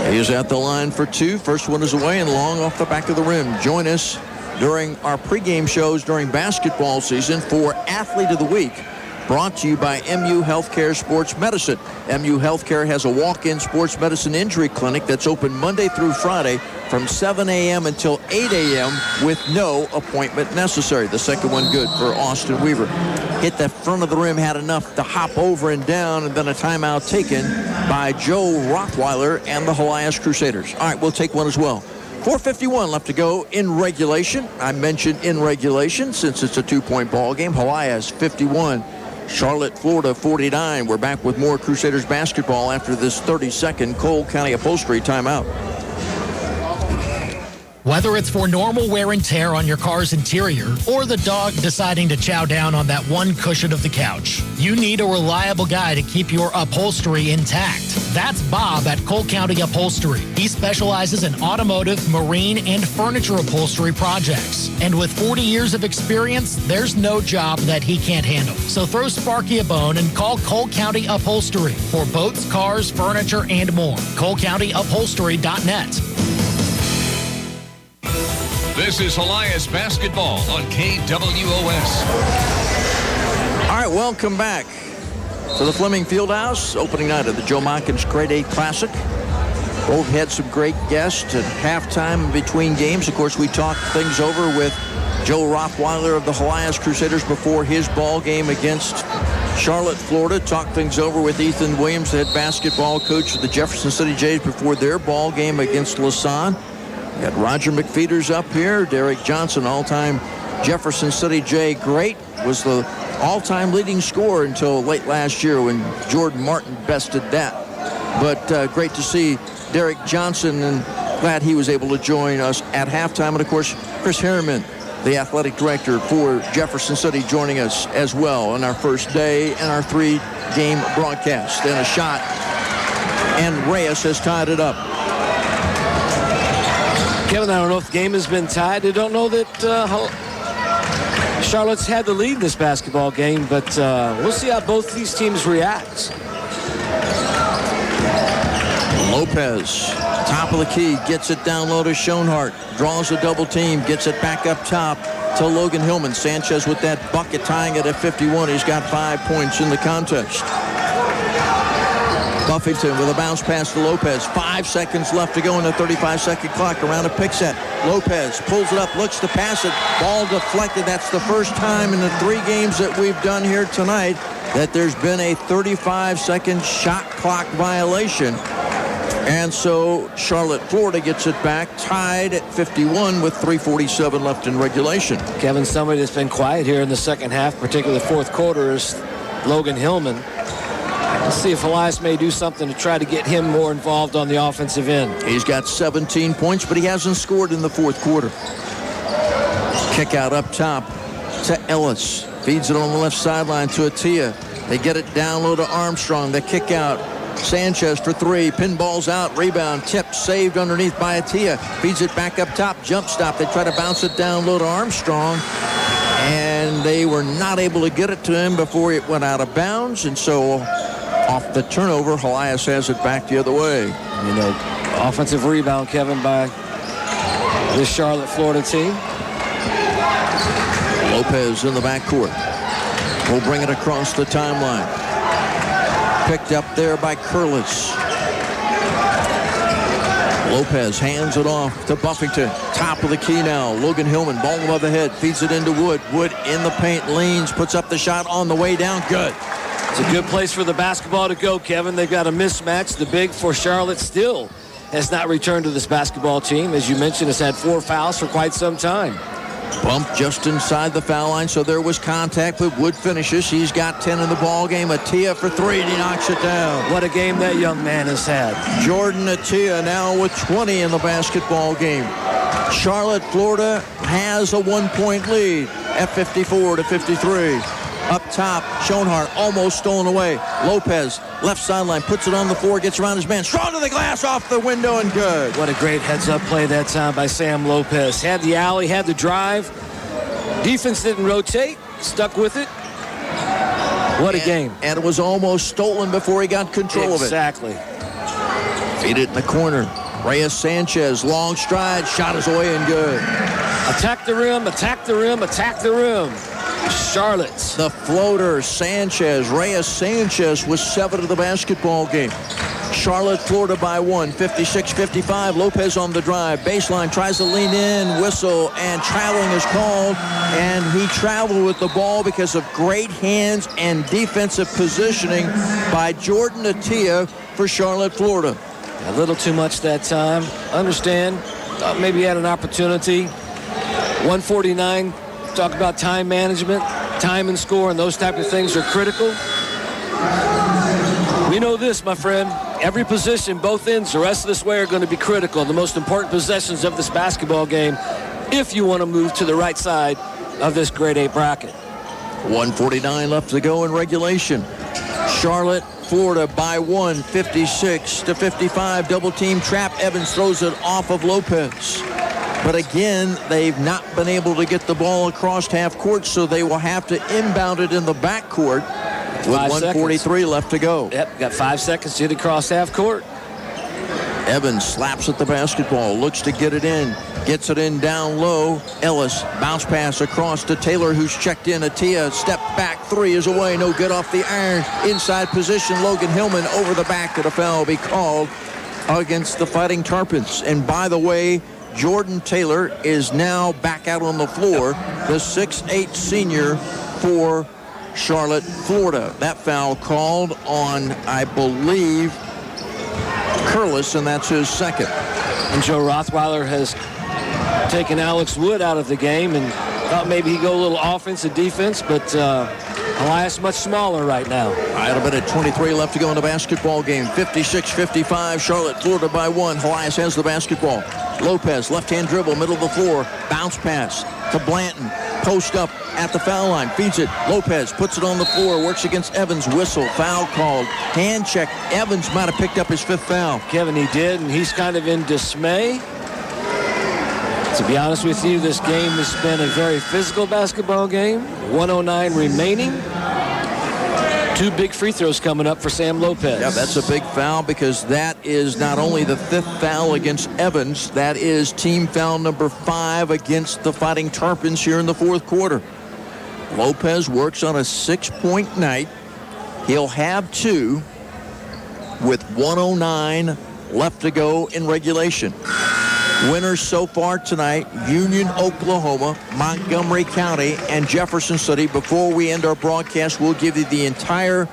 He is at the line for two. First one is away and long off the back of the rim. Join us during our pregame shows during basketball season for Athlete of the Week, brought to you by MU Healthcare Sports Medicine. MU Healthcare has a walk-in sports medicine injury clinic that's open Monday through Friday from 7 a.m. until 8 a.m. with no appointment necessary. The second one good for Austin Weaver. Hit the front of the rim, had enough to hop over and down, and then a timeout taken by Joe Rothweiler and the Helias Crusaders. All right, we'll take one as well. 4:51 left to go in regulation. I mentioned in regulation since it's a two-point ball game. Helias 51. Charlotte, Florida 49. We're back with more Crusaders basketball after this 30-second Cole County Upholstery timeout. Whether it's for normal wear and tear on your car's interior or the dog deciding to chow down on that one cushion of the couch, you need a reliable guy to keep your upholstery intact. That's Bob at Cole County Upholstery. He specializes in automotive, marine, and furniture upholstery projects. And with 40 years of experience, there's no job that he can't handle. So throw Sparky a bone and call Cole County Upholstery for boats, cars, furniture, and more. ColeCountyUpholstery.net. This is Helias basketball on KWOS. All right, welcome back to the Fleming Fieldhouse, opening night of the Joe Monkins Grade 8 Classic. Both had some great guests at halftime between games. Of course, we talked things over with Joe Rothweiler of the Helias Crusaders before his ball game against Charlotte, Florida. Talked things over with Ethan Williams, the head basketball coach of the Jefferson City Jays, before their ball game against Lausanne. We got Roger McFeeters up here. Derek Johnson, all-time Jefferson City Jay great, was the all-time leading scorer until late last year when Jordan Martin bested that. But great to see Derek Johnson, and glad he was able to join us at halftime. And, of course, Chris Harriman, the athletic director for Jefferson City, joining us as well on our first day and our three-game broadcast. And a shot, and Reyes has tied it up. Kevin, I don't know if the game has been tied. I don't know that Charlotte's had the lead in this basketball game, but we'll see how both these teams react. Lopez, top of the key, gets it down low to Schoenhart, draws a double team, gets it back up top to Logan Hillman. Sanchez with that bucket, tying it at 51. He's got 5 points in the contest. Buffington with a bounce pass to Lopez. 5 seconds left to go in the 35-second clock. Around a pick set. Lopez pulls it up, looks to pass it. Ball deflected. That's the first time in the 3 games that we've done here tonight that there's been a 35-second shot clock violation. And so Charlotte, Florida gets it back, tied at 51 with 3:47 left in regulation. Kevin, somebody that's been quiet here in the second half, particularly the fourth quarter, is Logan Hillman. Let's see if Helias may do something to try to get him more involved on the offensive end. He's got 17 points, but he hasn't scored in the fourth quarter. Kick out up top to Ellis. Feeds it on the left sideline to Atia. They get it down low to Armstrong. They kick out. Sanchez for 3. Pinballs out. Rebound. Tip saved underneath by Atia. Feeds it back up top. Jump stop. They try to bounce it down low to Armstrong. And they were not able to get it to him before it went out of bounds. And so off the turnover, Helias has it back the other way. You know, offensive rebound, Kevin, by this Charlotte, Florida team. Lopez in the backcourt. Will bring it across the timeline. Picked up there by Curlis. Lopez hands it off to Buffington. Top of the key now. Logan Hillman, ball above the head, feeds it into Wood. Wood in the paint, leans, puts up the shot on the way down. Good. It's a good place for the basketball to go, Kevin. They've got a mismatch. The big for Charlotte still has not returned to this basketball team. As you mentioned, has had 4 fouls for quite some time. Bump just inside the foul line, so there was contact, but Wood finishes. He's got 10 in the ball game. Atia for 3, and he knocks it down. What a game that young man has had. Jordan Atia now with 20 in the basketball game. Charlotte, Florida has a 1-point lead at 54-53. Up top, Schoenhart almost stolen away. Lopez, left sideline, puts it on the floor, gets around his man. Strong to the glass, off the window, and good. What a great heads-up play that time by Sam Lopez. Had the alley, had the drive. Defense didn't rotate, stuck with it. What a game. And it was almost stolen before he got control of it. Exactly. Feed it in the corner. Reyes Sanchez, long stride, shot is away and good. Attack the rim, attack the rim, attack the rim. Charlotte. The floater, Sanchez. Reyes Sanchez was 7 of the basketball game. Charlotte, Florida by 1, 56-55. Lopez on the drive. Baseline, tries to lean in, whistle, and traveling is called. And he traveled with the ball because of great hands and defensive positioning by Jordan Attia for Charlotte, Florida. A little too much that time. Understand. Thought maybe he had an opportunity. 149. Talk about time management, time and score, and those type of things are critical. We know this, my friend. Every position, both ends, the rest of this way are going to be critical. The most important possessions of this basketball game if you want to move to the right side of this grade 8 bracket. 1:49 left to go in regulation. Charlotte, Florida by 1, 56-55. Double team trap. Evans throws it off of Lopez. But again, they've not been able to get the ball across half court, so they will have to inbound it in the backcourt with 1:43 left to go. Yep, got 5 seconds to get across half court. Evans slaps at the basketball, looks to get it in, gets it in down low. Ellis, bounce pass across to Taylor, who's checked in. Attia, step back, 3 is away, no good off the iron. Inside position, Logan Hillman over the back. Could a foul be called against the Fighting Tarpons? And by the way, Jordan Taylor is now back out on the floor, the 6'8 senior for Charlotte, Florida. That foul called on, I believe, Curlis, and that's his second. And Joe Rothweiler has taken Alex Wood out of the game and thought maybe he'd go a little offensive defense, but Helias much smaller right now. All right, a minute 23 left to go in the basketball game. 56-55, Charlotte, Florida by 1. Helias has the basketball. Lopez, left-hand dribble, middle of the floor, bounce pass to Blanton. Post up at the foul line, feeds it. Lopez puts it on the floor, works against Evans. Whistle, foul called. Hand check. Evans might have picked up his 5th foul. Kevin, he did, and he's kind of in dismay. To be honest with you, this game has been a very physical basketball game. 1:09 remaining. 2 big free throws coming up for Sam Lopez. Yeah, that's a big foul because that is not only the 5th foul against Evans, that is team foul number 5 against the Fighting Tarpons here in the 4th quarter. Lopez works on a 6-point night. He'll have 2 with 1:09 left to go in regulation. Winners so far tonight, Union, Oklahoma, Montgomery County, and Jefferson City. Before we end our broadcast, we'll give you the entire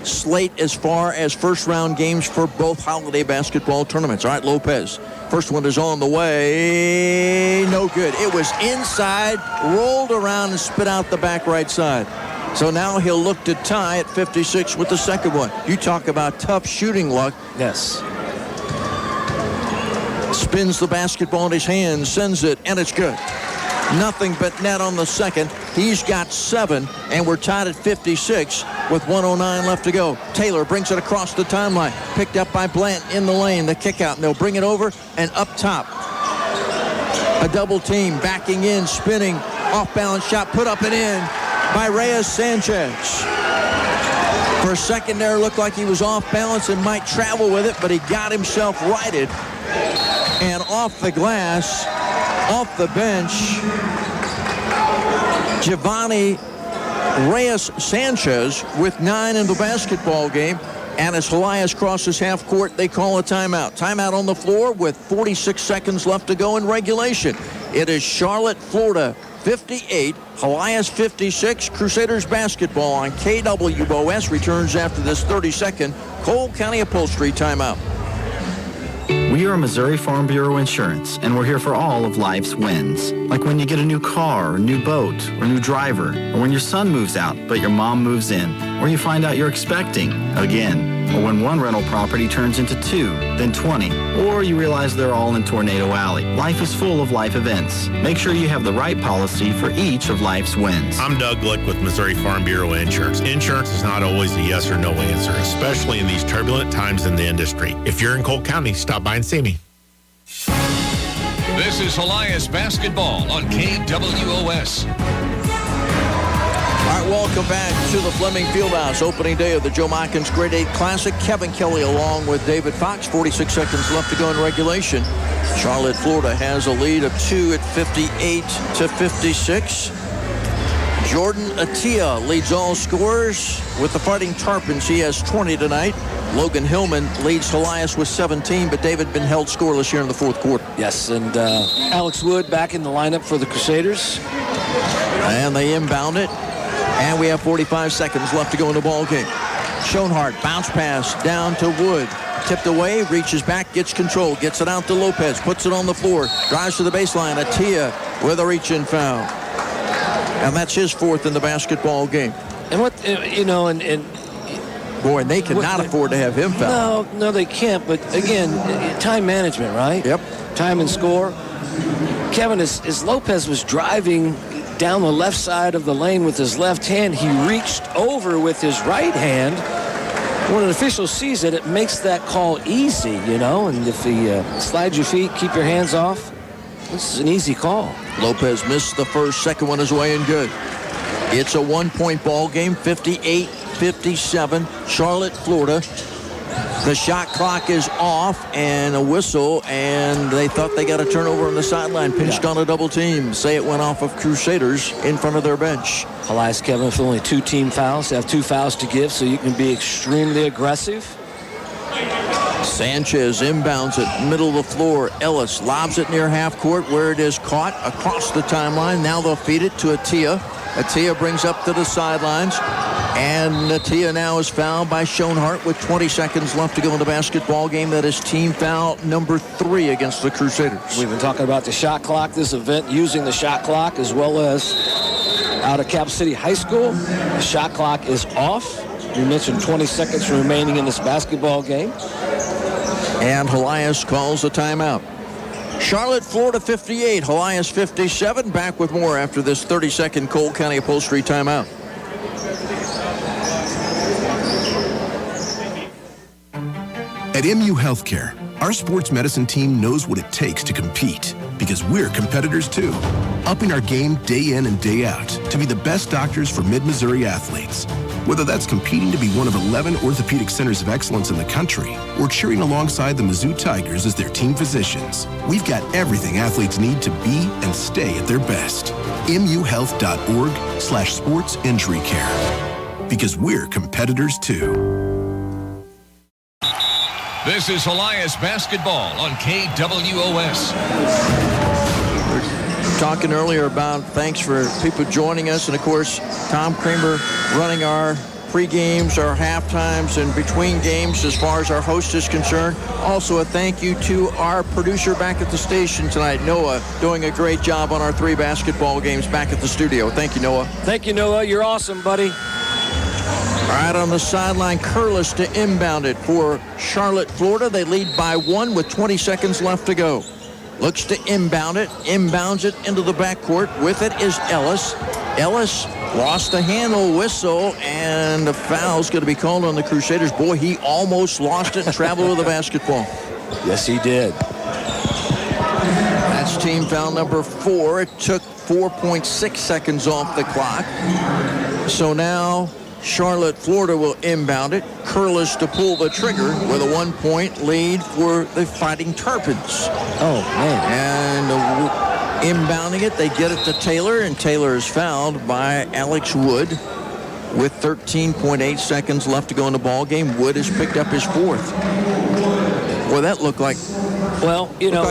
slate as far as first-round games for both holiday basketball tournaments. All right, Lopez. First one is on the way. No good. It was inside, rolled around, and spit out the back right side. So now he'll look to tie at 56 with the second one. You talk about tough shooting luck. Yes. Spins the basketball in his hands, sends it, and it's good. Nothing but net on the second. He's got 7, and we're tied at 56 with 1:09 left to go. Taylor brings it across the timeline. Picked up by Blanton in the lane. The kick out, and they'll bring it over, and up top. A double team, backing in, spinning, off-balance shot, put up and in by Reyes Sanchez. For a second there, it looked like he was off balance and might travel with it, but he got himself righted. And off the glass, off the bench, Giovanni Reyes Sanchez with 9 in the basketball game. And as Helias crosses half court, they call a timeout. Timeout on the floor with 46 seconds left to go in regulation. It is Charlotte, Florida 58, Helias 56. Crusaders basketball on KWOS returns after this 30-second Cole County Upholstery timeout. We are Missouri Farm Bureau Insurance, and we're here for all of life's wins. Like when you get a new car, or new boat, or new driver, or when your son moves out, but your mom moves in. or you find out you're expecting again. Or when one rental property turns into 2, then 20. Or you realize they're all in Tornado Alley. Life is full of life events. Make sure you have the right policy for each of life's wins. I'm Doug Glick with Missouri Farm Bureau Insurance. Insurance is not always a yes or no answer, especially in these turbulent times in the industry. If you're in Cole County, stop by and see me. This is Helias basketball on KWOS. All right, welcome back to the Fleming Fieldhouse. Opening day of the Joe Mockins Grade 8 Classic. Kevin Kelly along with David Fox. 46 seconds left to go in regulation. Charlotte, Florida has a lead of 2 at 58-56. Jordan Attia leads all scorers with the Fighting Tarpons. He has 20 tonight. Logan Hillman leads Helias with 17, but David been held scoreless here in the fourth quarter. Yes, and Alex Wood back in the lineup for the Crusaders. And they inbound it. And we have 45 seconds left to go in the ball game. Schoenhardt, bounce pass down to Wood. Tipped away, reaches back, gets control, gets it out to Lopez, puts it on the floor, drives to the baseline. Attia with a reach-in foul. And that's his fourth in the basketball game. And what, and boy, and they cannot afford to have him foul. No, they can't. But again, time management, right? Yep. Time and score. Kevin, as Lopez was driving down the left side of the lane with his left hand, he reached over with his right hand. When an official sees it, it makes that call easy, and if he slides your feet, keep your hands off, this is an easy call. Lopez missed the first, second one is away and good. It's a one-point ball game, 58-57, Charlotte, Florida. The shot clock is off and a whistle, and they thought they got a turnover on the sideline, pinched on a double team. Say it went off of Crusaders in front of their bench. Helias, Kevin, with only 2 team fouls. They have 2 fouls to give, so you can be extremely aggressive. Sanchez inbounds it, middle of the floor. Ellis lobs it near half court where it is caught across the timeline. Now they'll feed it to Attia. Attia brings up to the sidelines. And Attia now is fouled by Schoenhardt with 20 seconds left to go in the basketball game. That is team foul number 3 against the Crusaders. We've been talking about the shot clock, this event using the shot clock, as well as out of Cap City High School. The shot clock is off. You mentioned 20 seconds remaining in this basketball game. And Helias calls a timeout. Charlotte, Florida 58, Helias 57. Back with more after this 30-second Cole County Upholstery timeout. At MU Healthcare, our sports medicine team knows what it takes to compete because we're competitors too, upping our game day in and day out to be the best doctors for Mid-Missouri athletes. Whether that's competing to be one of 11 orthopedic centers of excellence in the country or cheering alongside the Mizzou Tigers as their team physicians, we've got everything athletes need to be and stay at their best. MUHealth.org/sports injury care. Because we're competitors too. This is Helias basketball on KWOS. We were talking earlier about thanks for people joining us. And, of course, Tom Kramer running our pre-games, our half-times, and between games as far as our host is concerned. Also, a thank you to our producer back at the station tonight, Noah, doing a great job on our 3 basketball games back at the studio. Thank you, Noah. Thank you, Noah. You're awesome, buddy. All right, on the sideline, Curlis to inbound it for Charlotte, Florida. They lead by 1 with 20 seconds left to go. Looks to inbound it, inbounds it into the backcourt. With it is Ellis. Ellis lost the handle, whistle, and the foul's going to be called on the Crusaders. Boy, he almost lost it and traveled with the basketball. Yes, he did. That's team foul number 4. It took 4.6 seconds off the clock. So now Charlotte, Florida will inbound it. Curlis to pull the trigger with a 1-point lead for the Fighting Tarpons. Oh, man. And inbounding it, they get it to Taylor, and Taylor is fouled by Alex Wood with 13.8 seconds left to go in the ball game. Wood has picked up his 4th. Boy, that looked like,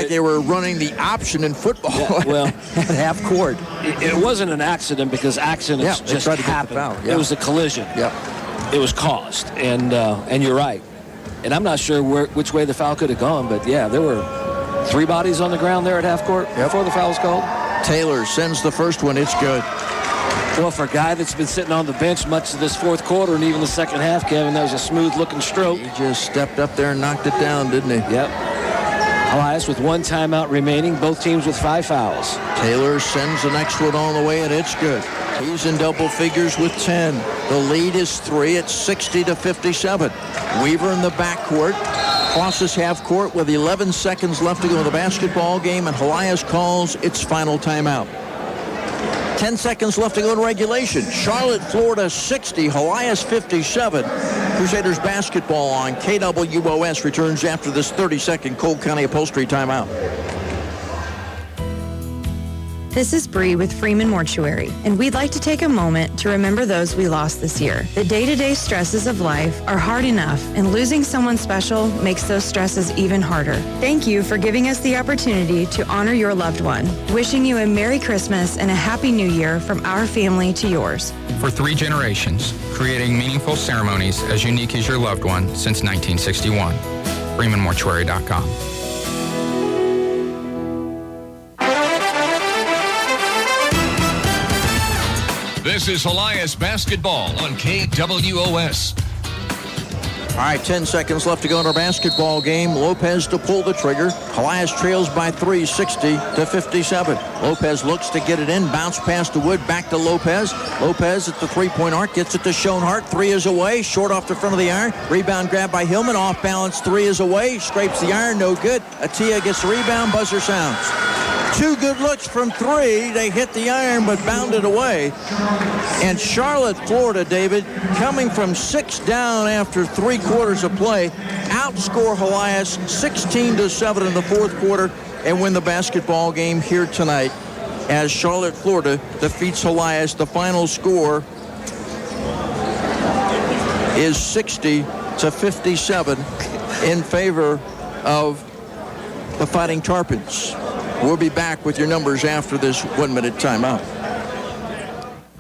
they were running the option in football. Yeah, well, at half court. It wasn't an accident because accidents just happen. It was a collision. Yeah. It was caused, and you're right. And I'm not sure which way the foul could have gone, but yeah, there were 3 bodies on the ground there at half court before the foul was called. Taylor sends the first one. It's good. Well, for a guy that's been sitting on the bench much of this fourth quarter and even the second half, Kevin, that was a smooth-looking stroke. He just stepped up there and knocked it down, didn't he? Yep. Helias with 1 timeout remaining, both teams with 5 fouls. Taylor sends the next one all the way, and it's good. He's in double figures with 10. The lead is 3 at 60-57. Weaver in the backcourt. Crosses half court with 11 seconds left to go in the basketball game, and Helias calls its final timeout. 10 seconds left to go in regulation. Charlotte, Florida 60, Helias 57. Crusaders basketball on KWOS returns after this 30-second Cole County Upholstery timeout. This is Bree with Freeman Mortuary, and we'd like to take a moment to remember those we lost this year. The day-to-day stresses of life are hard enough, and losing someone special makes those stresses even harder. Thank you for giving us the opportunity to honor your loved one. Wishing you a Merry Christmas and a Happy New Year from our family to yours. For 3 generations, creating meaningful ceremonies as unique as your loved one since 1961. FreemanMortuary.com. This is Helias basketball on KWOS. All right, 10 seconds left to go in our basketball game. Lopez to pull the trigger. Helias trails by 3, 60-57. Lopez looks to get it in. Bounce pass to Wood. Back to Lopez. Lopez at the three-point arc. Gets it to Schoenhart. 3 is away. Short off the front of the iron. Rebound grab by Hillman. Off balance. 3 is away. Scrapes the iron. No good. Atia gets the rebound. Buzzer sounds. 2 good looks from 3. They hit the iron but bounded away. And Charlotte, Florida, David, coming from 6 down after 3 quarters of play, outscore Helias 16-7 in the fourth quarter and win the basketball game here tonight as Charlotte, Florida defeats Helias. The final score is 60-57 in favor of the Fighting Tarpons. We'll be back with your numbers after this 1-minute timeout.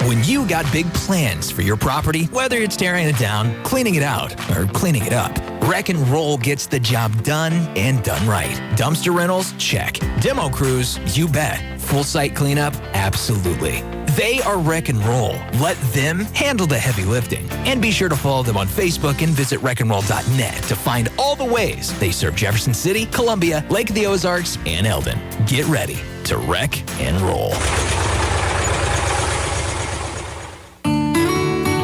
When you got big plans for your property, whether it's tearing it down, cleaning it out, or cleaning it up, Wreck and Roll gets the job done and done right. Dumpster rentals? Check. Demo crews? You bet. Full site cleanup? Absolutely. They are Wreck and Roll. Let them handle the heavy lifting. And be sure to follow them on Facebook and visit wreckandroll.net to find all the ways they serve Jefferson City, Columbia, Lake of the Ozarks, and Eldon. Get ready to wreck and roll.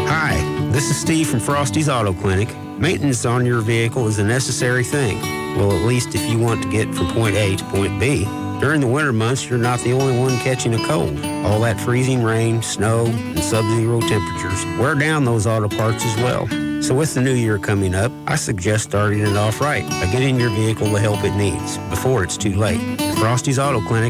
Hi, this is Steve from Frosty's Auto Clinic. Maintenance on your vehicle is a necessary thing. Well, at least if you want to get from point A to point B. During the winter months, you're not the only one catching a cold. All that freezing rain, snow, and sub-zero temperatures wear down those auto parts as well. So with the new year coming up, I suggest starting it off right by getting your vehicle the help it needs before it's too late. Frosty's Auto Clinic